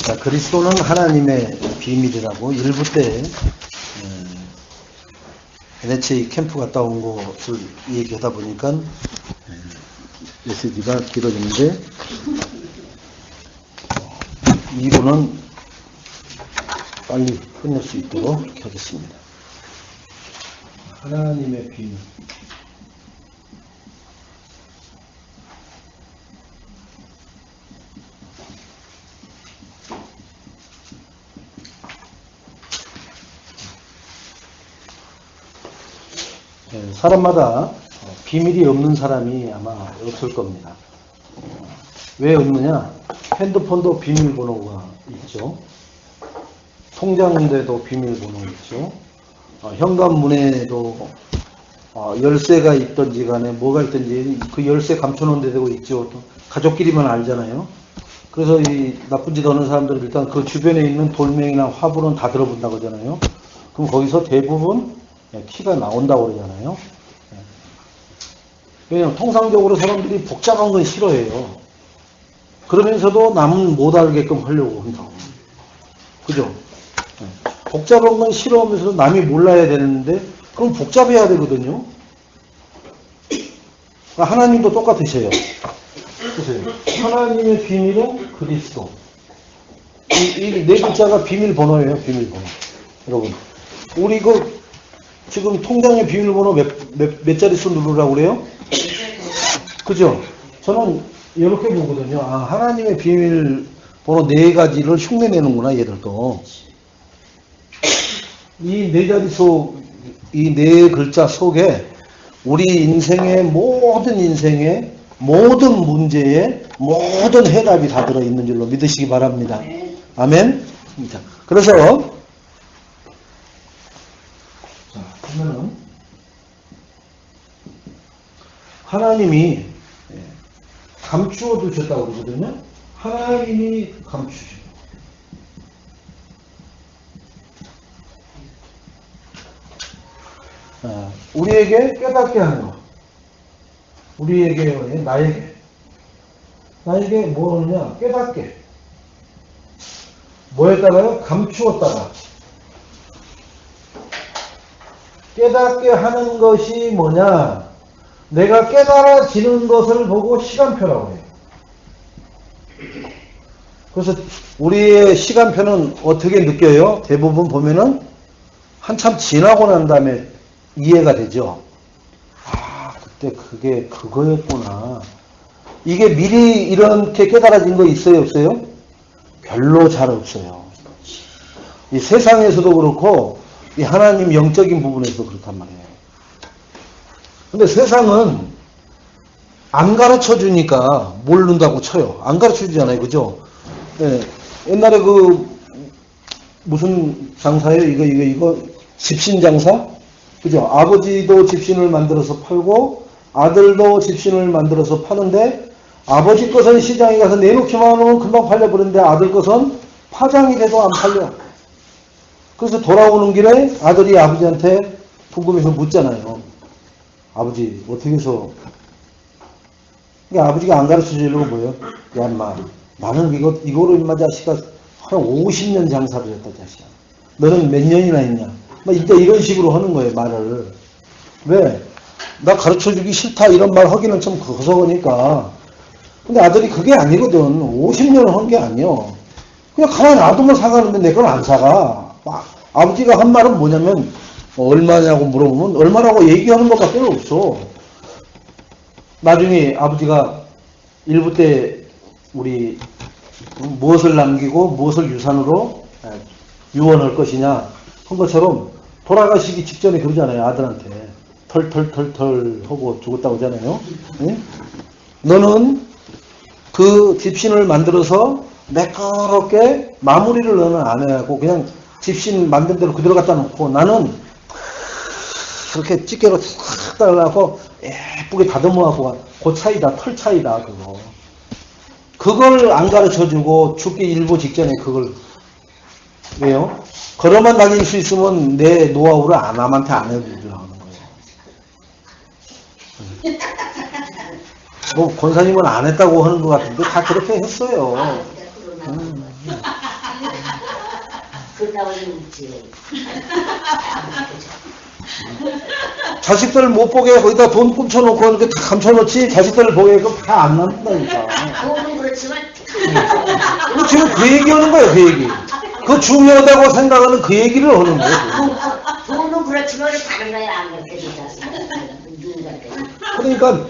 자, 그리스도는 하나님의 비밀이라고 일부 때 NHA 캠프 갔다 온 것을 얘기하다 보니까 메시지가 길어졌는데 2부는 빨리 끝낼 수 있도록 하겠습니다. 하나님의 비밀. 사람마다 비밀이 없는 사람이 아마 없을 겁니다. 왜 없느냐? 핸드폰도 비밀번호가 있죠. 통장인데도 비밀번호 있죠. 현관문에도 열쇠가 있든지 간에 뭐가 있든지 그 열쇠 감춰놓은 데도 있죠. 또 가족끼리만 알잖아요. 그래서 이 나쁜 짓 하는 사람들은 일단 그 주변에 있는 돌멩이나 화분은 다 들어본다고 하잖아요. 그럼 거기서 대부분 키가 나온다고 그러잖아요. 왜냐면 통상적으로 사람들이 복잡한 건 싫어해요. 그러면서도 남은 못 알게끔 하려고 한다고. 그죠? 복잡한 건 싫어하면서도 남이 몰라야 되는데 그럼 복잡해야 되거든요. 하나님도 똑같으세요. 보세요. 하나님의 비밀은 그리스도. 이 네 글자가 비밀번호예요. 비밀번호. 여러분, 우리 지금 통장의 비밀번호 몇 자릿수 누르라고 그래요? 그죠? 저는 이렇게 보거든요. 하나님의 비밀번호 네 가지를 흉내내는구나, 얘들도. 이 네 자릿수, 이 네 글자 속에 우리 인생의 모든 문제에 모든 해답이 다 들어있는 줄로 믿으시기 바랍니다. 아멘? 자, 그래서 그러면은 하나님이 감추어 두셨다고 그러거든요. 하나님이 감추시고 우리에게 깨닫게 하는 것. 우리에게, 나에게 뭐 하느냐? 깨닫게. 뭐에다가요? 감추었다가. 깨닫게 하는 것이 뭐냐? 내가 깨달아지는 것을 보고 시간표라고 해요. 그래서 우리의 시간표는 어떻게 느껴요? 대부분 보면은 한참 지나고 난 다음에 이해가 되죠. 그때 그게 그거였구나. 이게 미리 이렇게 깨달아진 거 있어요, 없어요? 별로 잘 없어요. 이 세상에서도 그렇고 이 하나님 영적인 부분에서도 그렇단 말이에요. 근데 세상은 안 가르쳐 주니까 모른다고 쳐요. 안 가르쳐 주잖아요. 그죠? 네. 옛날에 무슨 장사예요? 이거 집신 장사? 그죠? 아버지도 집신을 만들어서 팔고 아들도 집신을 만들어서 파는데 아버지 것은 시장에 가서 내놓기만 하면 금방 팔려버리는데 아들 것은 파장이 돼도 안 팔려. 그래서 돌아오는 길에 아들이 아버지한테 궁금해서 묻잖아요. 아버지 어떻게 해서. 그러니까 아버지가 안 가르쳐 주려고 뭐예요? 야 인마 나는 이거로 인마 자식아 한 50년 장사를 했다 자식아. 너는 몇 년이나 했냐. 이때 이런 식으로 하는 거예요 말을. 왜? 나 가르쳐 주기 싫다 이런 말 하기는 좀 거서거니까. 근데 아들이 그게 아니거든. 50년을 한 게 아니요. 그냥 가만히 놔두면 사가는데 내 건 안 사가. 아버지가 한 말은 뭐냐면 얼마냐고 물어보면 얼마라고 얘기하는 것밖에 없어. 나중에 아버지가 일부 때 우리 무엇을 남기고 무엇을 유산으로 유언할 것이냐 한 것처럼 돌아가시기 직전에 그러잖아요. 아들한테 털 하고 죽었다고 하잖아요. 응? 너는 그 집신을 만들어서 매끄럽게 마무리를 너는 안 해갖고 그냥 집신 만든 대로 그대로 갖다 놓고 나는 그렇게 집게로 싹 달라고 예쁘게 다듬어갖고 그 차이다. 털 차이다. 그걸 안 가르쳐주고 죽기 일보 직전에 그걸 왜요? 걸어만 다닐 수 있으면 내 노하우를 남한테 안 해주려고 하는 거예요. 뭐 권사님은 안 했다고 하는 것 같은데 다 그렇게 했어요. 그러다고 묻지. 자식들 못 보게 거기다 돈 훔쳐놓고 이렇게 다 감춰놓지 자식들을 보게 다 안 남는다니까. 돈은 그렇지만 지금 그 얘기하는 거예요, 그 얘기. 그 중요하다고 생각하는 그 얘기를 하는 거예요. 돈은 그렇지만 다른 거에 안 그렇게 되지 않습니까? 누군가한테. 그러니까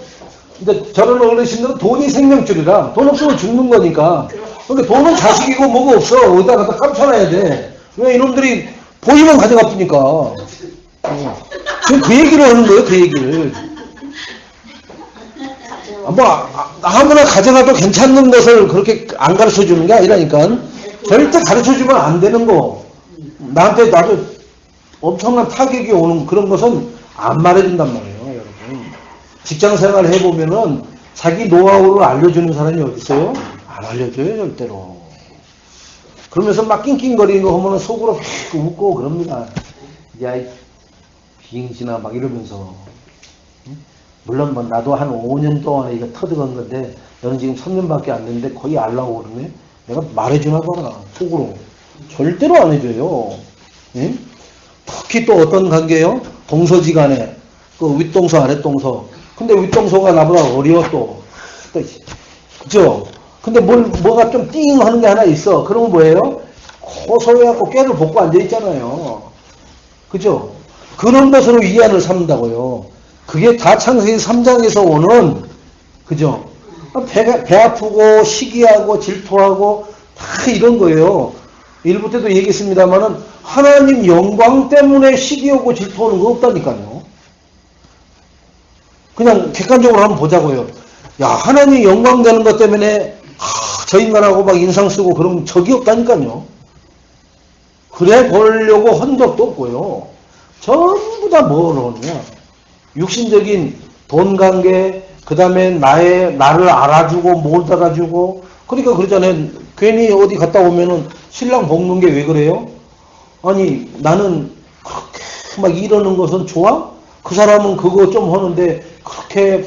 이제 저런 어르신들은 돈이 생명줄이라 돈 없으면 죽는 거니까. 그러니까 돈은 자식이고 뭐가 없어. 어디다 갖다 감춰놔야 돼. 왜 이놈들이 보이면 가져가 뿌니까. 지금 그 얘기를 하는 거예요, 그 얘기를. 아무나 가져가도 괜찮은 것을 그렇게 안 가르쳐 주는 게 아니라니까. 절대 가르쳐 주면 안 되는 거. 나한테 나도 엄청난 타격이 오는 그런 것은 안 말해준단 말이에요, 여러분. 직장 생활 해보면은 자기 노하우를 알려주는 사람이 어디 있어요? 안 알려줘요, 절대로. 그러면서 막 낑낑거리는 거 하면은 속으로 웃고 그럽니다. 야, 이 비행신아, 막 이러면서. 물론 뭐 나도 한 5년 동안에 이거 터득한 건데 너는 지금 3년밖에 안 됐는데 거의 알라고 그러네. 내가 말해주나 봐라, 속으로. 절대로 안 해줘요. 예? 특히 또 어떤 관계요? 동서지간에 그 윗동서 아랫동서. 근데 윗동서가 나보다 어려워 또. 그죠? 근데 뭐가 좀 띵 하는 게 하나 있어. 그런 거 뭐예요? 고소해갖고 꾀를 벗고 앉아있잖아요. 그죠? 그런 것으로 위안을 삼는다고요. 그게 다 창세기 3장에서 오는, 그죠? 배 아프고 시기하고 질투하고 다 이런 거예요. 일부 때도 얘기했습니다만은 하나님 영광 때문에 시기하고 질투하는 거 없다니까요. 그냥 객관적으로 한번 보자고요. 야, 하나님 영광 되는 것 때문에 저 인간하고 막 인상 쓰고 그러면 적이 없다니까요. 그래 보려고 한 적도 없고요. 전부 다 뭐로 하느냐. 육신적인 돈 관계, 그 다음에 나를 알아주고 못 알아주고. 그러니까 그러잖아요. 괜히 어디 갔다 오면은 신랑 볶는 게 왜 그래요? 아니, 나는 그렇게 막 이러는 것은 좋아? 그 사람은 그거 좀 하는데 그렇게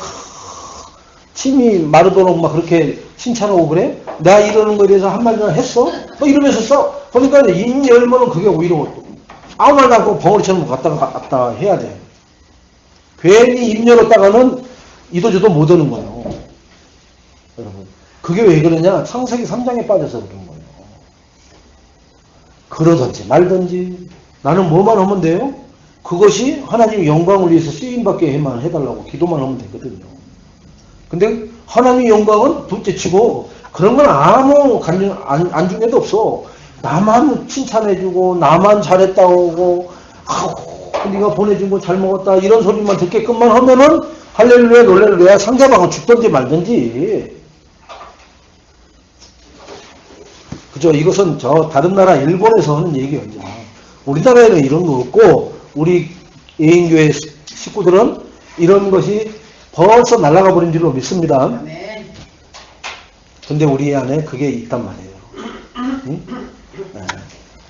침이 마르도록 막 그렇게 칭찬하고 그래? 내가 이러는 거에 대해서 한마디나 했어? 뭐 이러면서 써. 그러니까 입 열면은 그게 오히려 아무 말도 않고 벙어리처럼 갔다 해야 돼. 괜히 입 열었다가는 이도저도 못 오는 거예요. 여러분. 그게 왜 그러냐? 창세기 3장에 빠져서 그런 거예요. 그러든지 말든지 나는 뭐만 하면 돼요? 그것이 하나님 영광을 위해서 쓰임받게 해달라고 기도만 하면 되거든요. 근데 하나님 영광은 둘째치고 그런 건 아무 안중에도 없어. 나만 칭찬해주고 나만 잘했다고 하고 네가 보내준 거 잘 먹었다 이런 소리만 듣게끔만 하면은 할렐루야 놀렐루야 상대방은 죽든지 말든지. 그죠? 이것은 저 다른 나라 일본에서 하는 얘기예요. 우리나라에는 이런 거 없고 우리 예인교회 식구들은 이런 것이 벌써 날아가 버린 줄로 믿습니다. 근데 우리 안에 그게 있단 말이에요. 응? 네.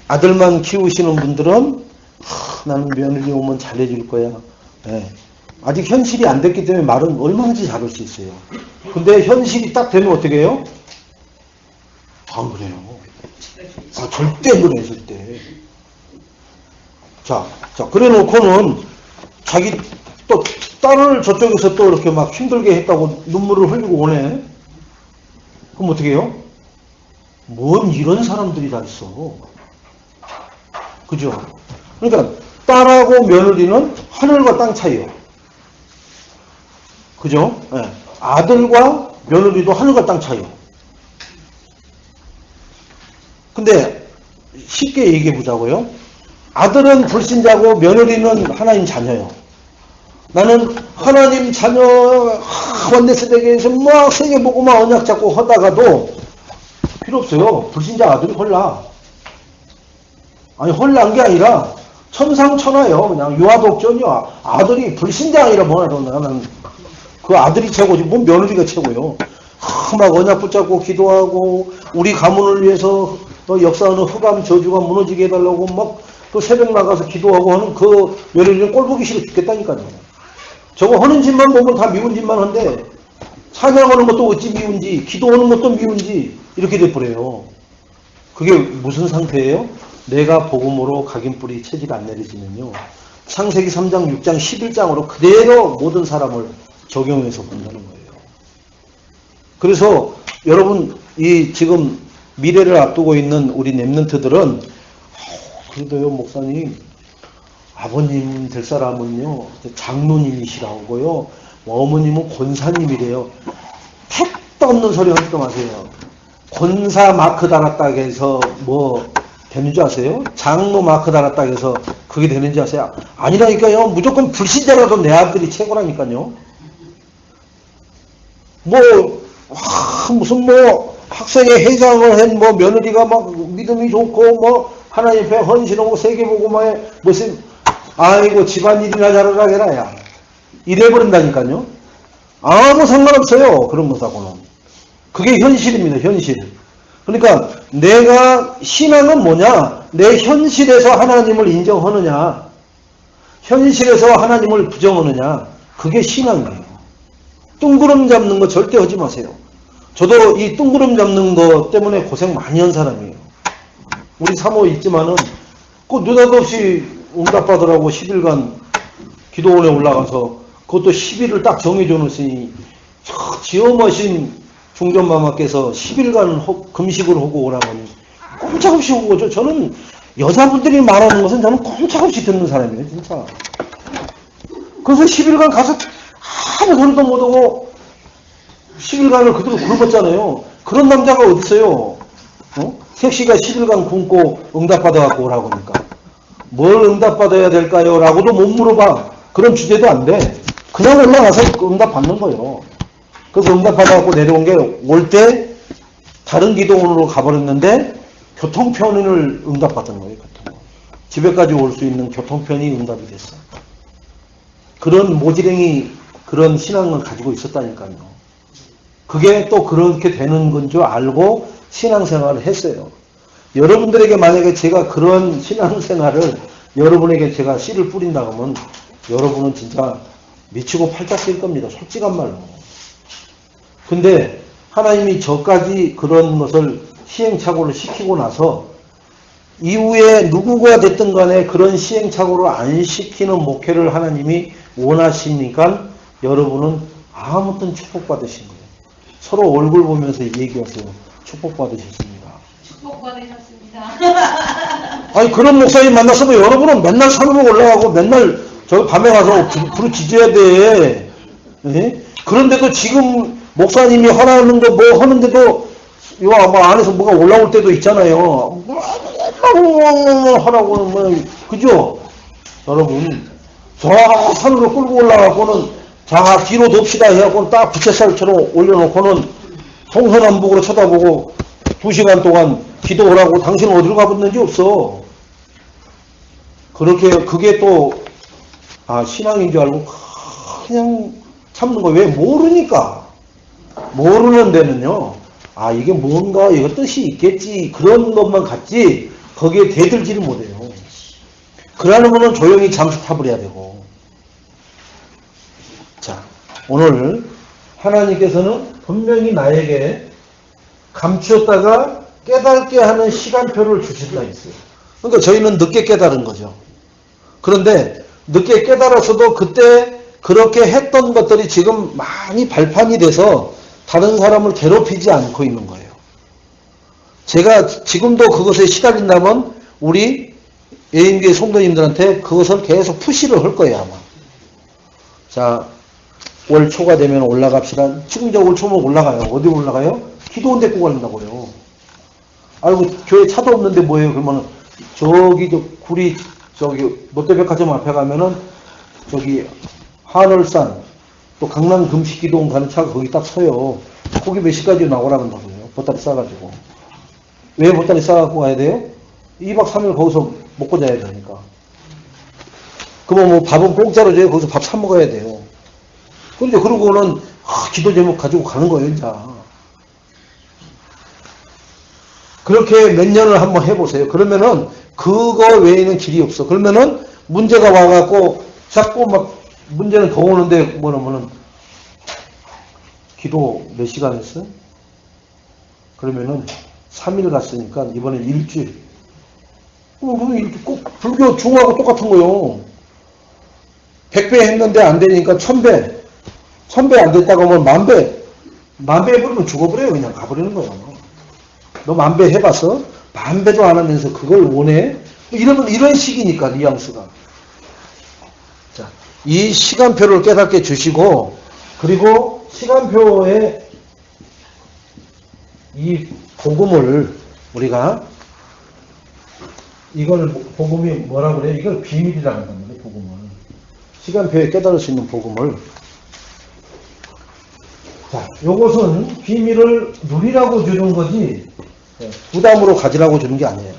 아들만 키우시는 분들은 나는 며느리 오면 잘해줄 거야. 네. 아직 현실이 안 됐기 때문에 말은 얼마든지 잘할 수 있어요. 근데 현실이 딱 되면 어떻게 해요? 안 그래요. 절대 안 그래, 절대. 자, 그래 놓고는 자기 또 딸을 저쪽에서 또 이렇게 막 힘들게 했다고 눈물을 흘리고 오네. 그럼 어떻게 해요? 뭔 이런 사람들이 다 있어. 그죠? 그러니까 딸하고 며느리는 하늘과 땅 차이요. 그죠? 네. 아들과 며느리도 하늘과 땅 차이요. 근데 쉽게 얘기해 보자고요. 아들은 불신자고 며느리는 하나님 자녀요. 나는 하나님 자녀 원내세대교에서 막 세계보고 막 언약 잡고 하다가도 필요 없어요. 불신자 아들이 홀라. 아니 홀란 게 아니라 천상천하요. 그냥 유아독존이요. 아들이 불신자 아니라 뭐라도 나는 그 아들이 최고지. 뭐 며느리가 최고요. 막 언약 붙잡고 기도하고 우리 가문을 위해서 역사하는 흑암 저주가 무너지게 해달라고 막 또 새벽 나가서 기도하고 하는 그 며느리는 꼴 보기 싫어 죽겠다니까요. 저거 하는 짓만 보면 다 미운 짓만 한데 찬양하는 것도 어찌 미운지 기도하는 것도 미운지 이렇게 돼버려요. 그게 무슨 상태예요? 내가 복음으로 각인뿌리 체질 안 내려지면요. 창세기 3장, 6장, 11장으로 그대로 모든 사람을 적용해서 본다는 거예요. 그래서 여러분 이 지금 미래를 앞두고 있는 우리 랩런트들은 그래도요 목사님 아버님 될 사람은요 장로님이시라고요 어머님은 권사님이래요. 택도 없는 소리 하지도 마세요. 권사 마크 달았다고 해서 뭐 되는 줄 아세요? 장로 마크 달았다고 해서 그게 되는 줄 아세요? 아니라니까요. 무조건 불신자라도 내 아들이 최고라니까요. 무슨 학생회 회장을 한 며느리가 막 믿음이 좋고 하나님 앞에 헌신하고 세계복음화에 무슨 아이고 집안일이나 잘하라 해라 야. 이래버린다니까요. 아무 상관없어요. 그런 것하고는. 그게 현실입니다. 현실. 그러니까 내가 신앙은 뭐냐? 내 현실에서 하나님을 인정하느냐? 현실에서 하나님을 부정하느냐? 그게 신앙이에요. 뚱구름 잡는 거 절대 하지 마세요. 저도 이 뚱구름 잡는 거 때문에 고생 많이 한 사람이에요. 우리 사모 있지만은 그 느닷없이 없이 응답받으라고 10일간 기도원에 올라가서 그것도 10일을 딱 정해줘 놓으시니 지엄하신 중전마마께서 10일간 금식을 하고 오라고 꼼짝없이 하고 오죠. 저는 여자분들이 말하는 것은 저는 꼼짝없이 듣는 사람이에요. 진짜. 그래서 10일간 가서 아무 소리도 못하고 10일간을 그대로 굶었잖아요. 그런 남자가 어디 있어요? 섹시가 10일간 굶고 응답받아갖고 오라고 하니까 뭘 응답받아야 될까요? 라고도 못 물어봐. 그런 주제도 안 돼. 그냥 올라가서 응답받는 거예요. 그래서 응답받아갖고 내려온 게 올 때 다른 기도원으로 가버렸는데 교통편을 응답받은 거예요. 집에까지 올 수 있는 교통편이 응답이 됐어. 그런 모지랭이 그런 신앙을 가지고 있었다니까요. 그게 또 그렇게 되는 건 줄 알고 신앙생활을 했어요. 여러분들에게 만약에 제가 그런 신앙생활을 여러분에게 제가 씨를 뿌린다고 하면 여러분은 진짜 미치고 팔짝 뛸 겁니다. 솔직한 말로. 근데 하나님이 저까지 그런 것을 시행착오를 시키고 나서 이후에 누구가 됐든 간에 그런 시행착오를 안 시키는 목회를 하나님이 원하시니까 여러분은 아무튼 축복받으신 거예요. 서로 얼굴 보면서 얘기하세요. 축복받으셨습니다. 축복받으셨습니다. 아니 그런 목사님 만났어도 여러분은 맨날 산으로 올라가고 맨날 저 밤에 가서 부르짖어야 돼. 예? 그런데도 지금 목사님이 하라는 거 뭐 하는데도 요 아마 안에서 뭐가 올라올 때도 있잖아요. 하라고 그죠? 여러분 저 산으로 끌고 올라가고는 자 뒤로 놉시다 해갖고는 딱 부채살처럼 올려놓고는 동서남북으로 쳐다보고 2시간 동안 기도하라고 당신은 어디로 가봤는지 없어. 그렇게 그게 또 신앙인 줄 알고 그냥 참는 거예요. 왜? 모르니까. 모르는 데는요. 이게 뭔가 이거 뜻이 있겠지 그런 것만 같지 거기에 대들지를 못해요. 그러려면 조용히 잠수 탑을 해야 되고. 자, 오늘 하나님께서는 분명히 나에게 감추었다가 깨닫게 하는 시간표를 주신다 했어요. 그러니까 저희는 늦게 깨달은 거죠. 그런데 늦게 깨달았어도 그때 그렇게 했던 것들이 지금 많이 발판이 돼서 다른 사람을 괴롭히지 않고 있는 거예요. 제가 지금도 그것에 시달린다면 우리 예인교회 성도님들한테 그것을 계속 푸시를 할 거예요, 아마. 자, 월 초가 되면 올라갑시다. 지금 이제 월 초면 올라가요. 어디 올라가요? 기도원 데리고 가려고요. 아이고, 교회 차도 없는데 뭐예요? 그러면 저기 구리 롯데백화점 앞에 가면은 저기 하늘산 또 강남 금식기도원 가는 차가 거기 딱 서요. 거기 몇 시까지 나오라고 한다고요. 보따리 싸가지고. 왜 보따리 싸갖고 가야 돼요? 2박 3일 거기서 먹고 자야 되니까. 그러면 뭐 밥은 공짜로 줘요. 거기서 밥 사 먹어야 돼요. 근데 그러고는 기도 제목 가지고 가는 거예요, 진짜. 그렇게 몇 년을 한번 해보세요. 그러면은 그거 외에는 길이 없어. 그러면은 문제가 와갖고 자꾸 막 문제는 더 오는데 뭐냐면은 기도 몇 시간 했어? 그러면은 3일 갔으니까 이번엔 일주일. 꼭 불교 중하고 똑같은 거요. 100배 했는데 안 되니까 1000배. 1000배 안 됐다고 하면 10,000배. 10,000배 해버리면 죽어버려요. 그냥 가버리는 거예요. 너 10,000배 해봤어? 10,000배도 안 하면서 그걸 원해? 이런 식이니까, 뉘앙스가. 자, 이 시간표를 깨닫게 주시고, 그리고 시간표에 이 복음을 우리가, 이걸 복음이 뭐라고 그래요? 이걸 비밀이라고 합니다, 복음을. 시간표에 깨달을 수 있는 복음을. 자, 요것은 비밀을 누리라고 주는 거지, 부담으로 가지라고 주는 게 아니에요.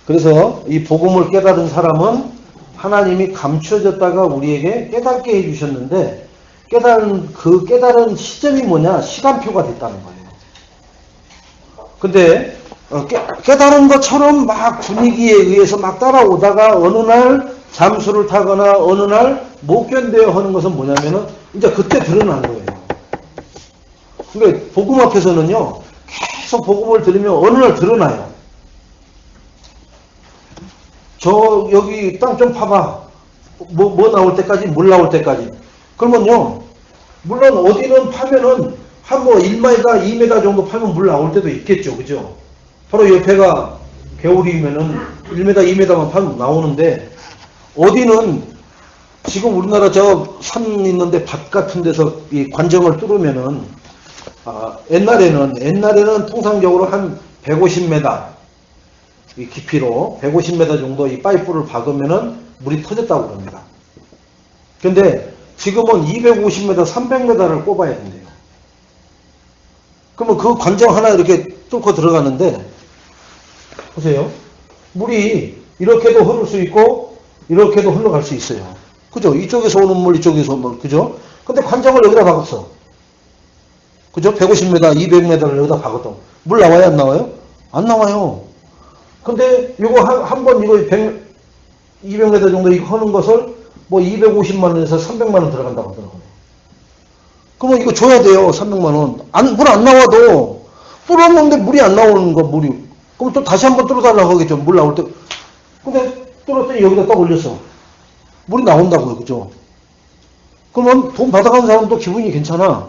그래서 이 복음을 깨달은 사람은 하나님이 감춰졌다가 우리에게 깨닫게 해주셨는데, 깨달은 시점이 뭐냐? 시간표가 됐다는 거예요. 근데, 깨달은 것처럼 막 분위기에 의해서 막 따라오다가 어느 날 잠수를 타거나 어느 날 못 견뎌 하는 것은 뭐냐면은 이제 그때 드러난 거예요. 그러니까 복음 앞에서는요, 계속 복음을 들으면 어느 날 드러나요. 저 여기 땅 좀 파봐. 뭐 나올 때까지, 물 나올 때까지. 그러면요, 물론 어디는 파면은 한 뭐 1m, 2m 정도 파면 물 나올 때도 있겠죠. 그죠? 바로 옆에가 겨울이면은 1m, 2m만 파면 나오는데, 어디는 지금 우리나라 저 산 있는데 밭 같은 데서 이 관정을 뚫으면은, 옛날에는 통상적으로 한 150m 이 깊이로 150m 정도 이 파이프를 박으면은 물이 터졌다고 합니다. 근데 지금은 250m, 300m를 꼽아야 된대요. 그러면 그 관정 하나 이렇게 뚫고 들어가는데, 보세요. 물이 이렇게도 흐를 수 있고 이렇게도 흘러갈 수 있어요. 그죠? 이쪽에서 오는 물, 이쪽에서 오는 물, 그죠? 근데 관정을 여기다 박았어. 그죠? 150m, 200m를 여기다 박았던. 물 나와요, 안 나와요? 안 나와요. 근데 이거 한 번 이거 200m 정도 이거 하는 것을 뭐 250만 원에서 300만 원 들어간다고 하더라고요. 그러면 이거 줘야 돼요, 300만 원. 물 안 나와도 뚫었는데 물이 안 나오는 거, 물이. 그럼 또 다시 한번 뚫어달라고 하겠죠, 물 나올 때. 근데 뚫었더니 여기다 딱 올렸어. 물이 나온다고요, 그죠? 그러면 돈 받아가는 사람도 기분이 괜찮아.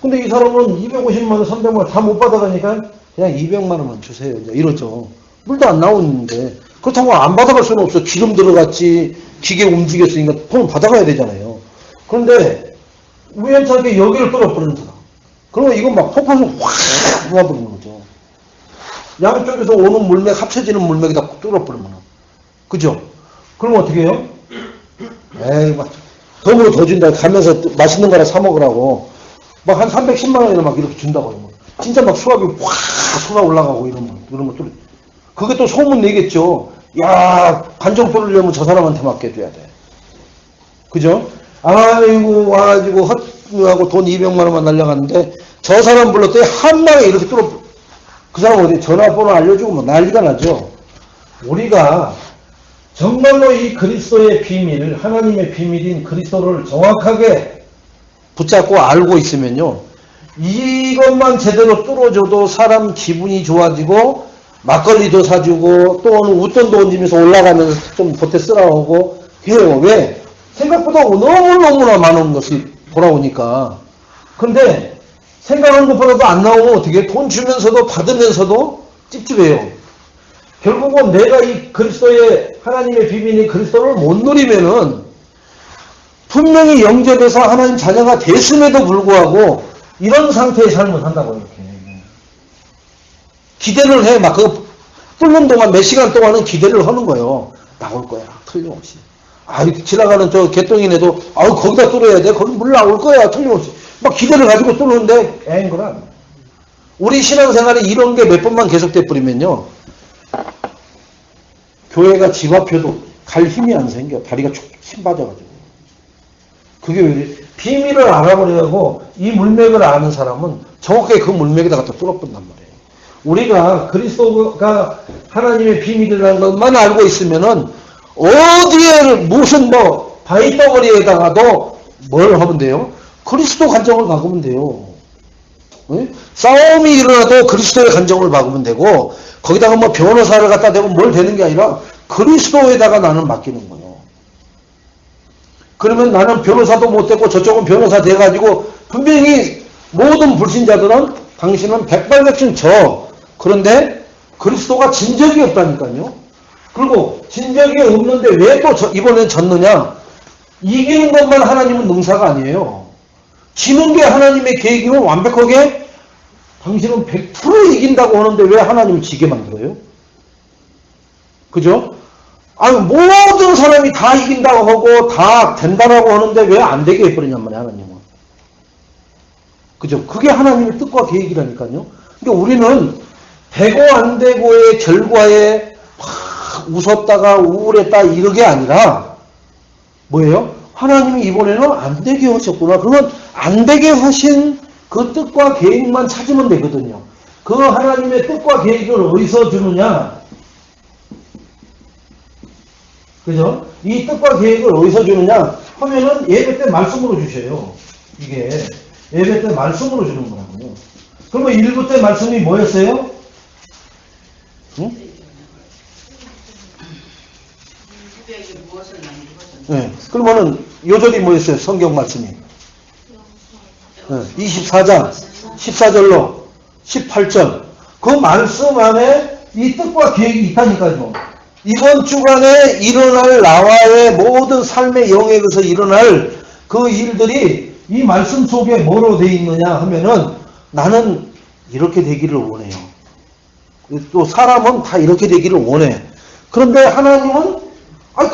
근데 이 사람은 250만 원, 300만 원 다 못 받아가니까 그냥 200만 원만 주세요, 이제 이러죠. 물도 안 나오는데. 그렇다고 안 받아갈 수는 없어. 기름 들어갔지, 기계 움직였으니까 돈 받아가야 되잖아요. 그런데 우연찮게 여기를 뚫어버리는 사람. 그러면 이건 막 폭포수 확 놓아버리는 거죠. 양쪽에서 오는 물맥, 합쳐지는 물맥이 다 뚫어버리면. 그죠? 그러면 어떻게 해요? 에이, 막, 덤으로 더 준다. 가면서 맛있는 거 하나 사먹으라고. 막 한 310만 원이나 막 이렇게 준다고. 그러면. 진짜 막 수압이 확 쏟아 올라가고 이러면 또, 그게 또 소문 내겠죠. 야, 관정 뚫으려면 저 사람한테 맡겨줘야 돼. 그죠? 아이고, 와가지고 헛하고 돈 200만 원만 날려갔는데, 저 사람 불렀더니 한 방에 이렇게 뚫어, 그 사람 어디 전화번호 알려주고 뭐 난리가 나죠. 우리가 정말로 이 그리스도의 비밀, 하나님의 비밀인 그리스도를 정확하게 붙잡고 알고 있으면요, 이것만 제대로 뚫어줘도 사람 기분이 좋아지고 막걸리도 사주고 또 오늘 웃돈도 얹으면서 올라가면서 좀 보태 쓰라오고 해요. 왜? 생각보다 너무너무나 많은 것이 돌아오니까. 근데 생각한 것보다도 안 나오면 어떻게, 돈 주면서도 받으면서도 찝찝해요. 결국은 내가 이 그리스도의, 하나님의 비밀인 그리스도를 못 누리면은 분명히 영접해서 하나님 자녀가 됐음에도 불구하고 이런 상태의 삶을 산다고. 이렇게 기대를 해. 막 그 뚫는 동안 몇 시간 동안은 기대를 하는 거예요. 나올 거야, 틀림없이. 이렇게 지나가는 저 개똥이네도 거기다 뚫어야 돼, 거기 물 나올 거야, 틀림없이. 막 기대를 가지고 뚫는데 애인 거라. 우리 신앙생활에 이런 게 몇 번만 계속돼 버리면요, 교회가 집 앞에도 갈 힘이 안 생겨. 다리가 힘 빠져가지고. 그게 왜 비밀을 알아버리고 이 물맥을 아는 사람은 정확하게 그 물맥에다 갖다 뚫어버린단 말이에요. 우리가 그리스도가 하나님의 비밀이라는 것만 알고 있으면은 어디에 무슨 뭐 바위덩어리에다가도 뭘 하면 돼요? 그리스도 간정을 박으면 돼요. 응? 싸움이 일어나도 그리스도의 간정을 박으면 되고 거기다가 뭐 변호사를 갖다 대고 뭘 되는 게 아니라 그리스도에다가 나는 맡기는 거예요. 그러면 나는 변호사도 못 되고 저쪽은 변호사 돼가지고 분명히 모든 불신자들은 당신은 백발백중 져. 그런데 그리스도가 진 적이 없다니까요. 그리고 진 적이 없는데 왜 또 이번엔 졌느냐? 이기는 것만 하나님은 능사가 아니에요. 지는 게 하나님의 계획이면 완벽하게 당신은 100% 이긴다고 하는데 왜 하나님을 지게 만들어요? 그죠? 아니 모든 사람이 다 이긴다고 하고 다 된다라고 하는데 왜 안 되게 해버리냔 말이야 하나님은. 그죠? 그게 하나님의 뜻과 계획이라니까요. 그러니까 우리는 되고 안 되고의 결과에 막 웃었다가 우울했다 이러게 아니라 뭐예요? 하나님이 이번에는 안 되게 하셨구나. 그러면 안 되게 하신 그 뜻과 계획만 찾으면 되거든요. 그 하나님의 뜻과 계획을 어디서 주느냐? 그죠? 이 뜻과 계획을 어디서 주느냐? 하면은 예배 때 말씀으로 주셔요. 이게 예배 때 말씀으로 주는 거라고요. 그러면 1부 때 말씀이 뭐였어요? 응? 네. 그러면은 요절이 뭐였어요? 성경 말씀이. 네. 24장 14절로 18절 그 말씀 안에 이 뜻과 계획이 있다니까요. 이번 주간에 일어날 나와의 모든 삶의 영역에서 일어날 그 일들이 이 말씀 속에 뭐로 되어 있느냐 하면은 나는 이렇게 되기를 원해요. 또 사람은 다 이렇게 되기를 원해. 그런데 하나님은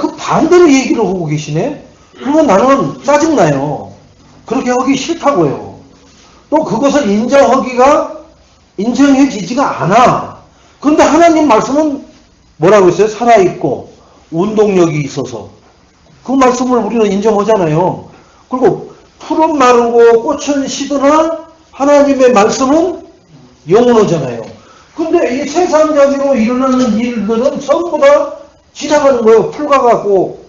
그 반대로 얘기를 하고 계시네. 그러면 나는 짜증나요. 그렇게 하기 싫다고요. 또 그것을 인정해지지가 않아. 그런데 하나님 말씀은 뭐라고 했어요? 살아있고 운동력이 있어서 그 말씀을 우리는 인정하잖아요. 그리고 풀은 마르고 꽃은 시드나 하나님의 말씀은 영원하잖아요. 근데 이 세상적으로 일어나는 일들은 전부 다 지나가는 거예요. 풀과 같고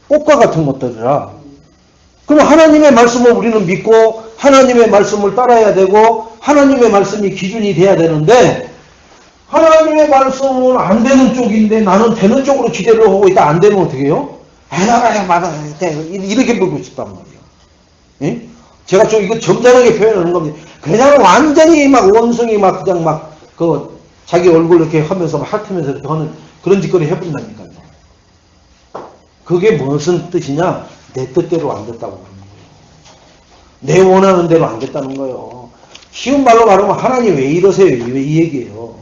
꽃과 같은 것들이라. 그럼 하나님의 말씀을 우리는 믿고 하나님의 말씀을 따라야 되고 하나님의 말씀이 기준이 돼야 되는데 하나님의 말씀은 안 되는 쪽인데 나는 되는 쪽으로 기대를 하고 있다. 안 되면 어떻게 해요? 이렇게 보고 싶단 말이에요. 예? 제가 좀 이거 점잖하게 표현하는 겁니다. 그냥 완전히 막 원숭이 막 그냥 막 그 자기 얼굴 이렇게 하면서 막 핥으면서 이렇게 하는 그런 짓거리 해본다니까요. 그게 무슨 뜻이냐? 내 뜻대로 안 됐다고 그러는 거예요. 내 원하는 대로 안 됐다는 거예요. 쉬운 말로 말하면 하나님 왜 이러세요? 왜 이 얘기예요.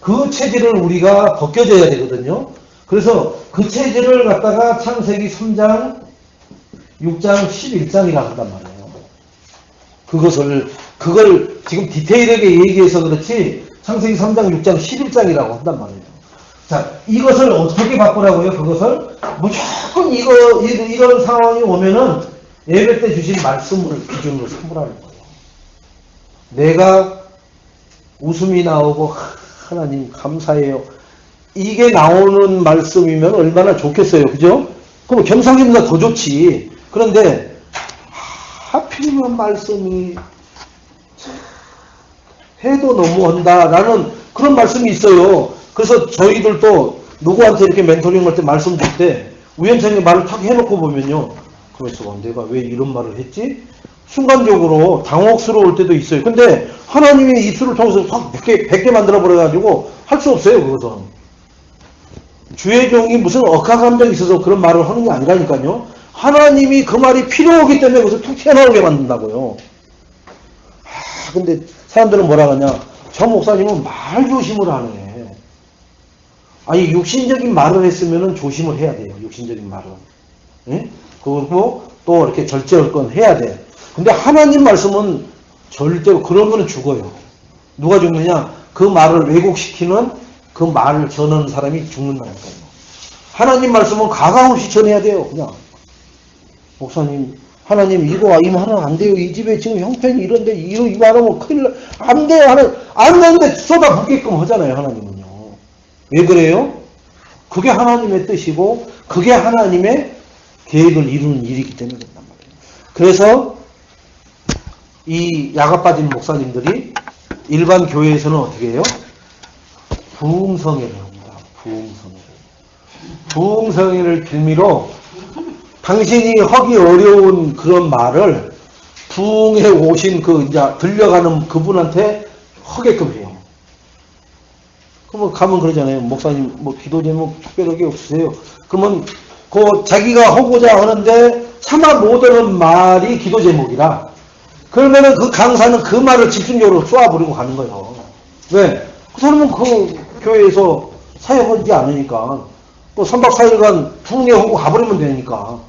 그 체질을 우리가 벗겨져야 되거든요. 그래서 그 체질을 갖다가 창세기 3장, 6장, 11장이라 한단 말이에요. 그걸 지금 디테일하게 얘기해서 그렇지 창세기 3장, 6장, 11장이라고 한단 말이에요. 자, 이것을 어떻게 바꾸라고요? 그것을 무조건 이런 상황이 오면은 예배 때 주신 말씀을 기준으로 삼으라는 거예요. 내가 웃음이 나오고 하나님 감사해요. 이게 나오는 말씀이면 얼마나 좋겠어요. 그죠? 그럼 경상님보다 더 좋지. 그런데 하필이면 말씀이 해도 너무한다라는 그런 말씀이 있어요. 그래서 저희들도 누구한테 이렇게 멘토링 할 때 말씀 줄 때 우연찮게 말을 탁 해놓고 보면요. 그래서 내가 왜 이런 말을 했지? 순간적으로 당혹스러울 때도 있어요. 근데 하나님의 입술을 통해서 확 100개 만들어버려가지고 할 수 없어요. 그것은. 주의 종이 무슨 억하감정이 있어서 그런 말을 하는 게 아니라니까요. 하나님이 그 말이 필요하기 때문에 그것을 툭 튀어나오게 만든다고요. 근데 사람들은 뭐라 하냐? 저 목사님은 말 조심을 하네. 아니 육신적인 말을 했으면 조심을 해야 돼요. 육신적인 말은. 예? 그리고 또 이렇게 절제할 건 해야 돼. 근데 하나님 말씀은 절대로 그런 거는 죽어요. 누가 죽느냐? 그 말을 왜곡시키는 그 말을 전하는 사람이 죽는다니까요. 하나님 말씀은 가감 없이 전해야 돼요. 그냥 목사님 하나님 이거 임하면 안 돼요. 이 집에 지금 형편이 이런데 이거 안 하면 큰일 나. 안 돼요. 안 되는데 쏟아붓게끔 하잖아요. 하나님은요. 왜 그래요? 그게 하나님의 뜻이고 그게 하나님의 계획을 이루는 일이기 때문에 그런단 말이에요. 그래서 이 야가 빠진 목사님들이 일반 교회에서는 어떻게 해요? 부흥성회를 합니다. 부흥성회를 빌미로 당신이 하기 어려운 그런 말을 부흥에 오신 이제 들려가는 그분한테 하게끔 해요. 그러면 가면 그러잖아요. 목사님, 기도 제목 특별하게 없으세요? 그러면 자기가 하고자 하는데 차마 못하는 말이 기도 제목이라. 그러면은 그 강사는 그 말을 집중적으로 쏘아부리고 가는 거예요. 왜? 그 사람은 그 교회에서 사역하지 않으니까. 또 3박 4일간 부흥회 하고 가버리면 되니까.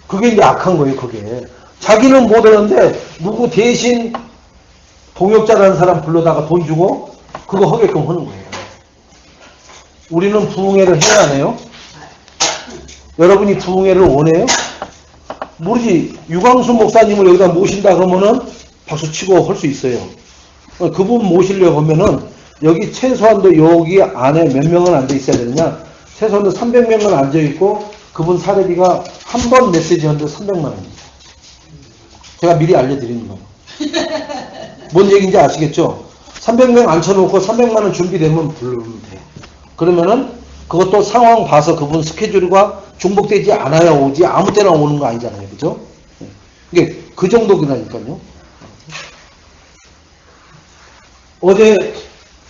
그게 이제 악한 거예요, 그게. 자기는 못하는데, 누구 대신 동역자라는 사람 불러다가 돈 주고, 그거 하게끔 하는 거예요. 우리는 부흥회를 해야 하네요? 여러분이 부흥회를 원해요? 모르지. 유광수 목사님을 여기다 모신다 그러면은 박수 치고 할 수 있어요. 그분 모시려고 하면은, 여기 최소한도 여기 안에 몇 명은 앉아 있어야 되느냐? 최소한도 300명은 앉아 있고, 그분 사례비가 한 번 메시지 하는데 300만 원입니다. 제가 미리 알려드리는 거예요. 뭔 얘기인지 아시겠죠? 300명 앉혀놓고 300만 원 준비되면 부르면 돼요. 그러면은 그것도 상황 봐서 그분 스케줄과 중복되지 않아야 오지 아무 때나 오는 거 아니잖아요. 그죠? 이게 그 정도라니까요. 어제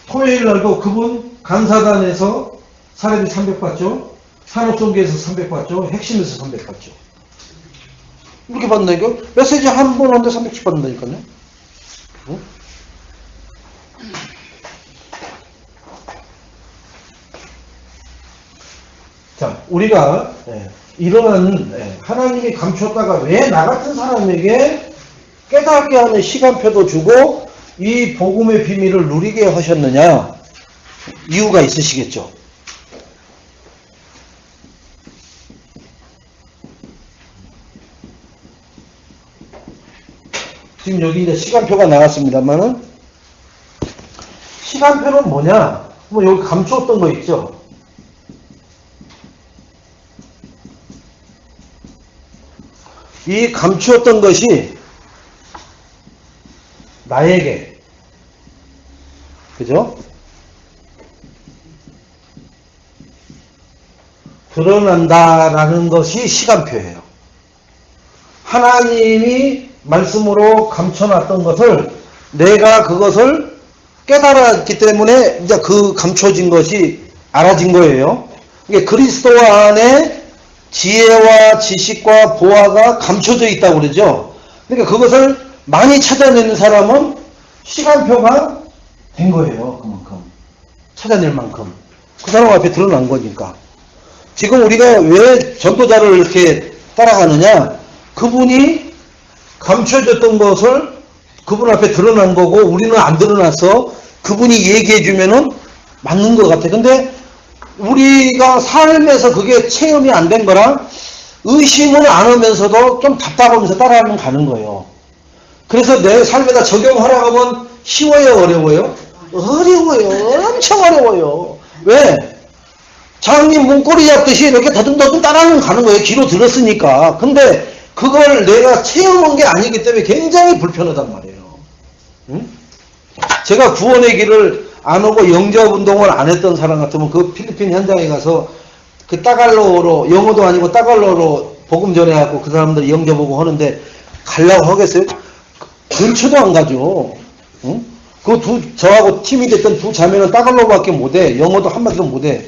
토요일 날도 그분 강사단에서 사례비 300 받죠? 산업성계에서 300 받죠? 핵심에서 300 받죠? 이렇게 받는다니까요? 메시지 한 번 하는데 300씩 받는다니까요? 어? 자, 우리가 이러한 하나님이 감췄다가 왜 나 같은 사람에게 깨닫게 하는 시간표도 주고 이 복음의 비밀을 누리게 하셨느냐? 이유가 있으시겠죠? 지금 여기 이제 시간표가 나왔습니다만은 시간표는 뭐냐? 뭐 여기 감추었던 거 있죠? 이 감추었던 것이 나에게, 그죠? 드러난다라는 것이 시간표예요. 하나님이 말씀으로 감춰놨던 것을 내가 그것을 깨달았기 때문에 이제 그 감춰진 것이 알아진 거예요. 이게 그리스도 안에 지혜와 지식과 보화가 감춰져 있다고 그러죠. 그러니까 그것을 많이 찾아내는 사람은 시간표가 된 거예요. 그만큼. 찾아낼 만큼. 그 사람 앞에 드러난 거니까. 지금 우리가 왜 전도자를 이렇게 따라가느냐? 그분이 감춰졌던 것을 그분 앞에 드러난 거고 우리는 안 드러나서 그분이 얘기해 주면은 맞는 것 같아. 근데 우리가 삶에서 그게 체험이 안 된 거랑 의심은 안 하면서도 좀 답답하면서 따라하면 가는 거예요. 그래서 내 삶에다 적용하라고 하면 쉬워요, 어려워요? 어려워요. 엄청 어려워요. 왜? 장님 문고리 잡듯이 이렇게 더듬더듬 따라하면 가는 거예요. 귀로 들었으니까. 근데 그걸 내가 체험한 게 아니기 때문에 굉장히 불편하단 말이에요. 응? 제가 구원의 길을 안 오고 영접운동을 안 했던 사람 같으면 그 필리핀 현장에 가서 그 따갈로로, 영어도 아니고 따갈로로 복음 전해갖고 그 사람들이 영접오고 하는데 가려고 하겠어요? 근처도 안 가죠. 응? 저하고 팀이 됐던 두 자매는 따갈로밖에 못해. 영어도 한마디도 못해.